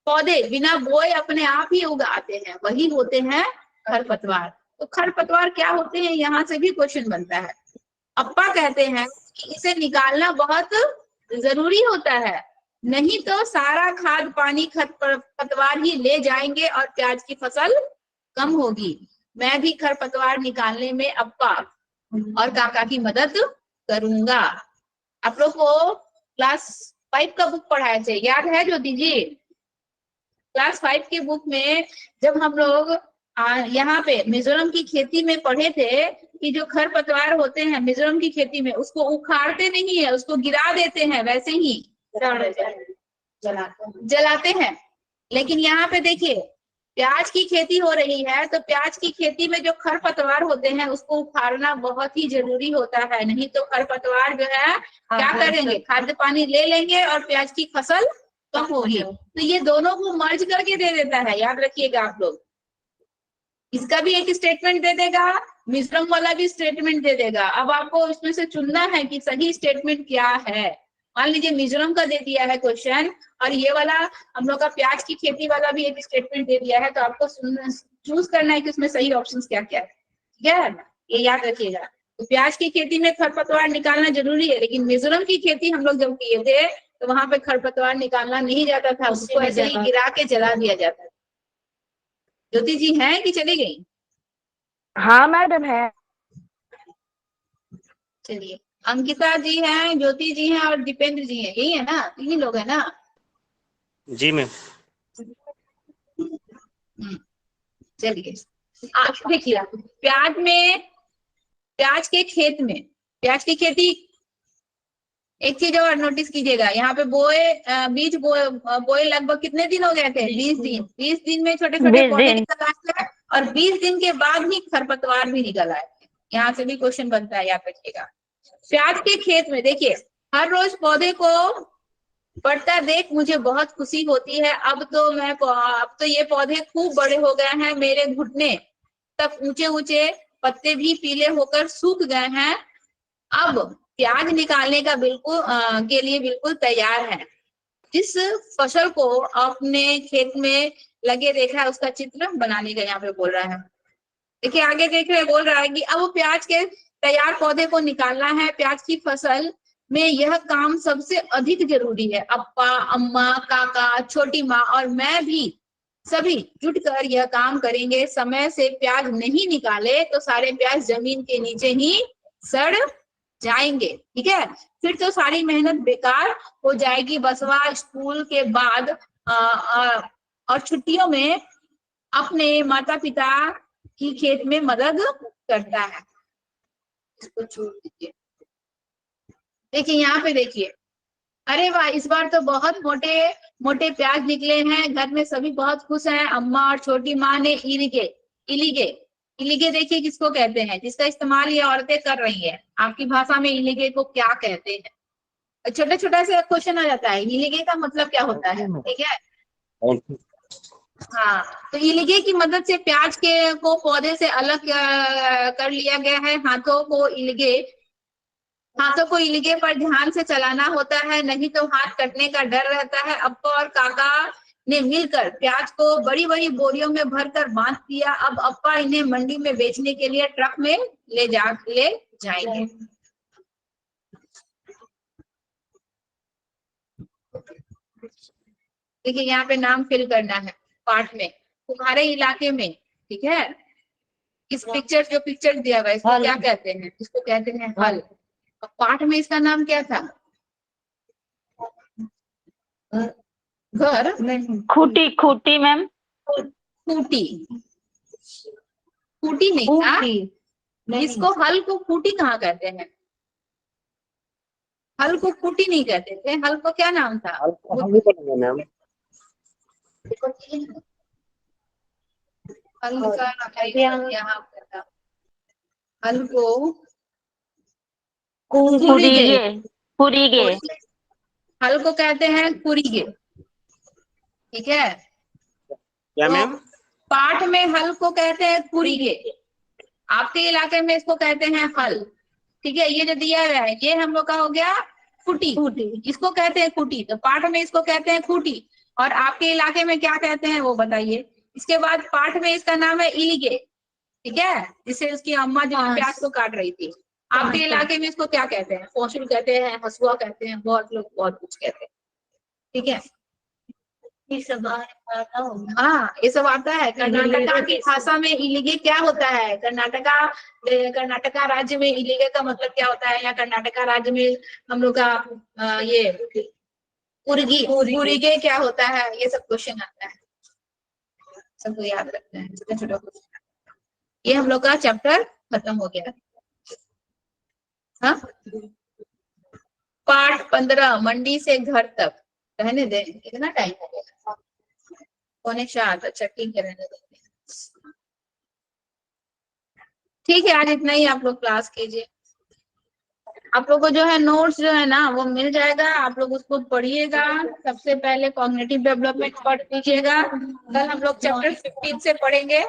पौधे बिना बोए अपने आप ही उग आते हैं, वही होते हैं खरपतवार। तो खरपतवार क्या होते हैं, यहाँ से भी क्वेश्चन बनता है। अप्पा कहते हैं कि इसे निकालना बहुत जरूरी होता है, नहीं तो सारा खाद पानी खरपतवार ही ले जाएंगे और प्याज की फसल कम होगी। मैं भी खरपतवार निकालने में अप्पा और काका की मदद करूंगा। आप लोग को क्लास 5 का बुक पढ़ाया चाहिए, याद है ज्योति जी? क्लास 5 के बुक में जब हम लोग यहाँ पे मिजोरम की खेती में पढ़े थे कि जो खरपतवार होते हैं मिजोरम की खेती में, उसको उखाड़ते नहीं है, उसको गिरा देते हैं, वैसे ही जलाते हैं। लेकिन यहाँ पे देखिए प्याज की खेती हो रही है, तो प्याज की खेती में जो खरपतवार होते हैं उसको उखाड़ना बहुत ही जरूरी होता है, नहीं तो खरपतवार जो है क्या करेंगे, खाद्य पानी ले लेंगे और प्याज की फसल कम होगी। तो ये दोनों को मर्ज करके दे देता है, याद रखिएगा आप लोग। इसका भी एक स्टेटमेंट दे देगा, मिजोरम वाला भी स्टेटमेंट दे देगा। अब आपको इसमें से चुनना है कि सही स्टेटमेंट क्या है। मान लीजिए मिजोरम का दे दिया है क्वेश्चन और ये वाला हम लोग का प्याज की खेती वाला भी एक स्टेटमेंट दे दिया है, तो आपको चूज करना है कि उसमें सही ऑप्शन क्या क्या है। ठीक है, ये याद रखिएगा। तो प्याज की खेती में खरपतवार निकालना जरूरी है, लेकिन मिजोरम की खेती हम लोग जब किए थे तो वहां पे खरपतवार निकालना नहीं जाता था, उसको ऐसे ही गिरा के जला दिया जाता था। ज्योति जी हैं कि चली गई? हाँ मैडम है। चलिए, अंकिता जी हैं, ज्योति जी हैं और दीपेंद्र जी हैं, यही है ना? यही लोग है ना? जी मैम। चलिए आप देखिए, प्याज के खेत में, प्याज की खेती, एक चीज और नोटिस कीजिएगा, यहाँ पे बीज बोए लगभग कितने दिन हो गए थे? 20 दिन। 20 दिन में छोटे छोटे पौधे निकल आए थे और 20 दिन के बाद ही खरपतवार भी निकल आए। यहाँ से भी क्वेश्चन बनता है, याद रखिएगा। प्याज के खेत में देखिए, हर रोज पौधे को बढ़ता देख मुझे बहुत खुशी होती है। अब तो ये पौधे खूब बड़े हो गए हैं, मेरे घुटने तक ऊंचे ऊंचे पत्ते भी पीले होकर सूख गए हैं। अब प्याज निकालने का के लिए बिल्कुल तैयार है। जिस फसल को अपने खेत में लगे देखा है उसका चित्र बनाने का यहाँ पे बोल रहा है। देखिए आगे देख रहे, बोल रहा है कि अब प्याज के तैयार पौधे को निकालना है। प्याज की फसल में यह काम सबसे अधिक जरूरी है। अप्पा, अम्मा, काका, छोटी माँ और मैं भी सभी जुटकर यह काम करेंगे। समय से प्याज नहीं निकाले तो सारे प्याज जमीन के नीचे ही सड़ जाएंगे। ठीक है, फिर तो सारी मेहनत बेकार हो जाएगी। बसवा स्कूल के बाद और छुट्टियों में अपने माता पिता की खेत में मदद करता है। इसको छोड़ दीजिए। देखिए यहाँ पे देखिए, अरे वाह, इस बार तो बहुत मोटे मोटे प्याज निकले हैं, घर में सभी बहुत खुश हैं। अम्मा और छोटी माँ ने इलिगे इलिगे इलिगे देखिए किसको कहते हैं, जिसका इस्तेमाल ये औरतें कर रही हैं। आपकी भाषा में इलिगे को क्या कहते हैं? छोटा छोटा सा क्वेश्चन आ जाता है, इलिगे का मतलब क्या होता है, ठीक है। हाँ, तो इलिगे की मदद से प्याज के को पौधे से अलग कर लिया गया है। हाथों को इलिगे पर ध्यान से चलाना होता है, नहीं तो हाथ कटने का डर रहता है। अप्पा और काका ने मिलकर प्याज को बड़ी बड़ी बोरियों में भरकर बांध दिया। अब अप्पा इन्हें मंडी में बेचने के लिए ट्रक में ले जाएंगे। देखिए यहाँ पे नाम फिल करना है पाठ में, तुम्हारे इलाके में, ठीक है। इस पिक्चर जो पिक्चर दिया हुआ है इसको क्या कहते हैं? इसको कहते हैं हल। पाठ में इसका नाम क्या था? घर नहीं, खूटी खूटी मैम। खूटी, खूटी नहीं था। इसको हल को खूटी कहाँ कहते हैं? हल को खूटी नहीं कहते थे, हल को क्या नाम था? मैम हल का यहाँ पे था, हल को कुरीगे। हल को कहते हैं कुरीगे, ठीक है। क्या तो मैम? पाठ में हल को कहते हैं कुरीगे, आपके इलाके में इसको कहते हैं हल, ठीक है। ये जो दिया हुआ है ये हम लोग का हो गया खूटी, इसको कहते हैं खूटी। तो पाठ में इसको कहते हैं खूटी, और आपके इलाके में क्या कहते हैं वो बताइए। इसके बाद पाठ में इसका नाम है इलिगे, ठीक है, जिससे उसकी अम्मा जो प्याज को काट रही थी। आपके इलाके में इसको क्या कहते हैं? पौंसुल कहते हैं, हसुआ कहते हैं, बहुत लोग बहुत कुछ कहते हैं, ठीक है। ये सब हाँ, ये सब आता है। कर्नाटका की भाषा में इलिगे क्या होता है? कर्नाटका राज्य में इलिगे का मतलब क्या होता है? या कर्नाटका राज्य में हम लोग का ये कुरीगे क्या होता है? ये सब क्वेश्चन आता है, सबको याद रखना है, छोटा छोटा क्वेश्चन। ये हम लोग का चैप्टर खत्म हो गया। हाँ, पाठ 15 मंडी से घर तक। रहने दें, कितना टाइम हो गया? 3:45। अच्छा ठीक है, रहने दें। ठीक है, आज इतना ही आप लोग क्लास कीजिए। आप लोग को जो है नोट्स जो है ना वो मिल जाएगा, आप लोग उसको पढ़िएगा। सबसे पहले कॉग्निटिव डेवलपमेंट पढ़ लीजिएगा। कल हम लोग चैप्टर 15 से पढ़ेंगे।